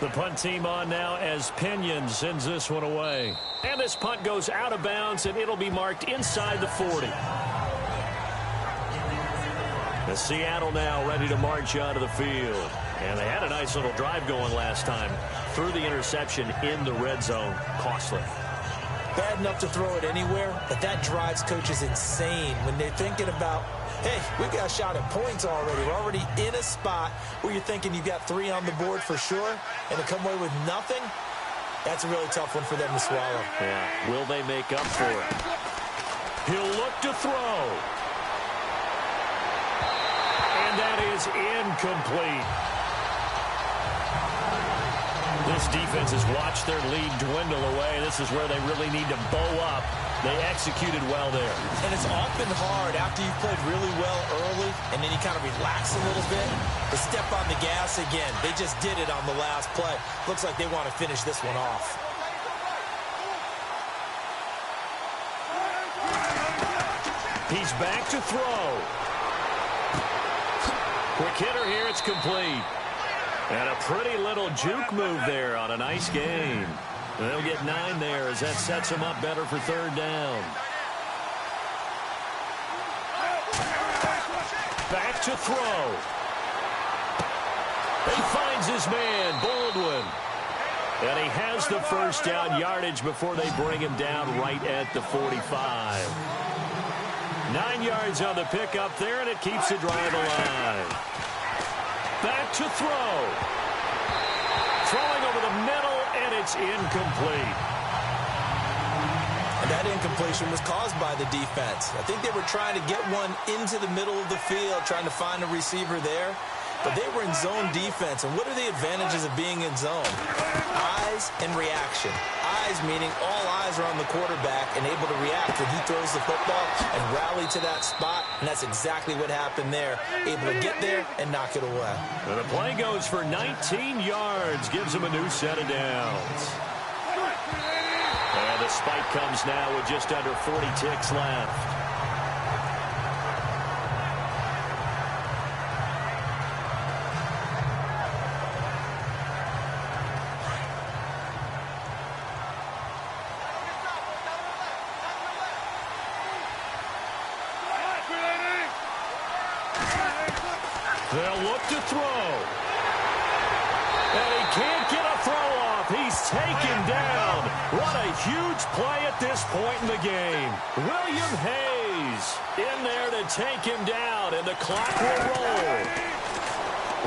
The punt team on now as Pinion sends this one away. And this punt goes out of bounds, and it'll be marked inside the 40. The Seattle now ready to march onto the field. And they had a nice little drive going last time. Threw the interception in the red zone. Costly. Bad enough to throw it anywhere, but that drives coaches insane when they're thinking about, hey, we got a shot at points already. We're already in a spot where you're thinking you've got 3 on the board for sure, and to come away with nothing, that's a really tough one for them to swallow. Yeah, will they make up for it? He'll look to throw. And that is incomplete. This defense has watched their lead dwindle away. This is where they really need to bow up. They executed well there. And it's often hard after you've played really well early and then you kind of relax a little bit to step on the gas again. They just did it on the last play. Looks like they want to finish this one off. He's back to throw. Quick hitter here. It's complete. And a pretty little juke move there on a nice game. They'll get 9 there as that sets them up better for 3rd down. Back to throw. He finds his man, Baldwin. And he has the first down yardage before they bring him down right at the 45. 9 yards on the pickup there, and it keeps the drive alive. Back to throw. Throwing over the middle, and it's incomplete. And that incompletion was caused by the defense. I think they were trying to get one into the middle of the field, trying to find a receiver there. But they were in zone defense. And what are the advantages of being in zone? Eyes and reaction. Eyes meaning all eyes are on the quarterback and able to react when he throws the football and rally to that spot. And that's exactly what happened there. Able to get there and knock it away. And the play goes for 19 yards. Gives him a new set of downs. And the spike comes now with just under 40 ticks left. They'll look to throw. And he can't get a throw off. He's taken down. What a huge play at this point in the game. William Hayes in there to take him down, and the clock will roll.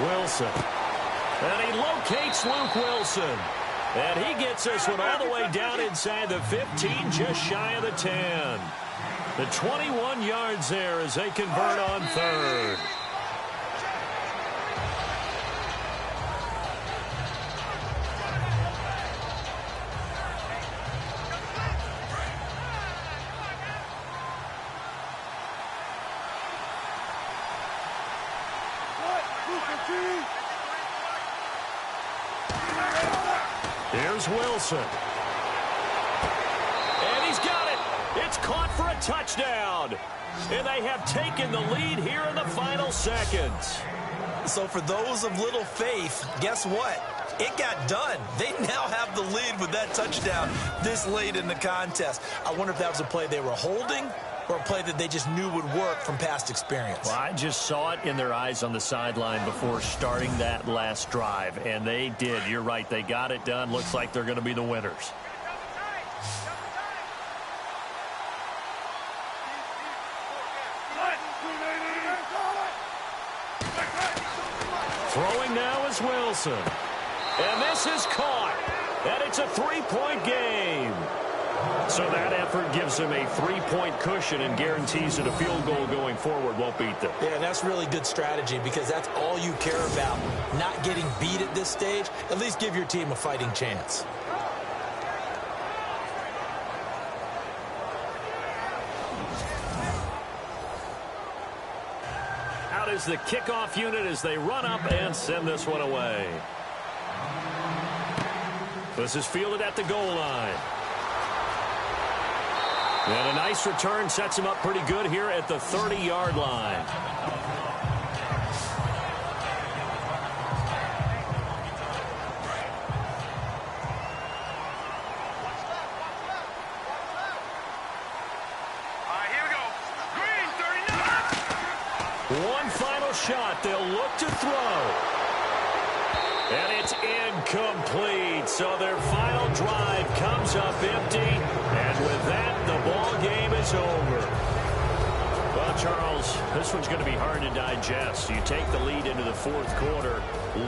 Wilson. And he locates Luke Wilson. And he gets this one all the way down inside the 15, just shy of the 10. The 21 yards there as they convert on third. Here's Wilson. And he's got it. It's caught for a touchdown. And they have taken the lead here in the final seconds. So for those of little faith, guess what? It got done. They now have the lead with that touchdown this late in the contest. I wonder if that was a play they were holding or a play that they just knew would work from past experience. Well, I just saw it in their eyes on the sideline before starting that last drive, and they did. You're right. They got it done. Looks like they're going to be the winners. Throwing now is Wilson. And this is caught. And it's a three-point game. So that effort gives them a three-point cushion and guarantees that a field goal going forward won't beat them. Yeah, that's really good strategy because that's all you care about. Not getting beat at this stage. At least give your team a fighting chance. Out is the kickoff unit as they run up and send this one away. This is fielded at the goal line. And a nice return sets him up pretty good here at the 30-yard line. Here we go. Green, 39. One final shot. They'll look to throw. And it's incomplete. So their final drive comes up empty. And with that, the ball game is over. Well, Charles, this one's going to be hard to digest. You take the lead into the fourth quarter,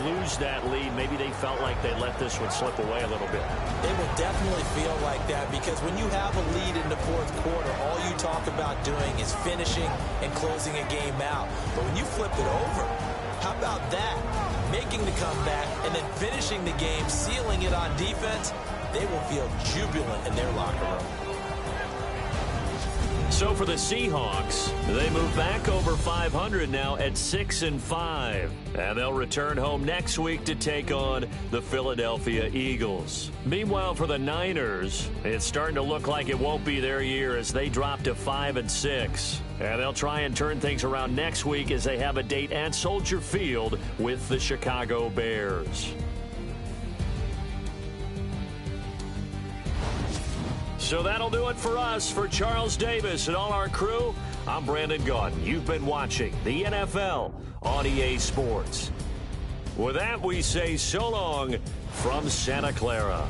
lose that lead. Maybe they felt like they let this one slip away a little bit. They will definitely feel like that because when you have a lead in the fourth quarter, all you talk about doing is finishing and closing a game out. But when you flip it over, how about that? Making the comeback and then finishing the game, sealing it on defense, they will feel jubilant in their locker room. So for the Seahawks, they move back over 500 now at 6-5. And they'll return home next week to take on the Philadelphia Eagles. Meanwhile, for the Niners, it's starting to look like it won't be their year as they drop to 5-6. And they'll try and turn things around next week as they have a date at Soldier Field with the Chicago Bears. So that'll do it for us. For Charles Davis and all our crew, I'm Brandon Gaudin. You've been watching the NFL on EA Sports. With that, we say so long from Santa Clara.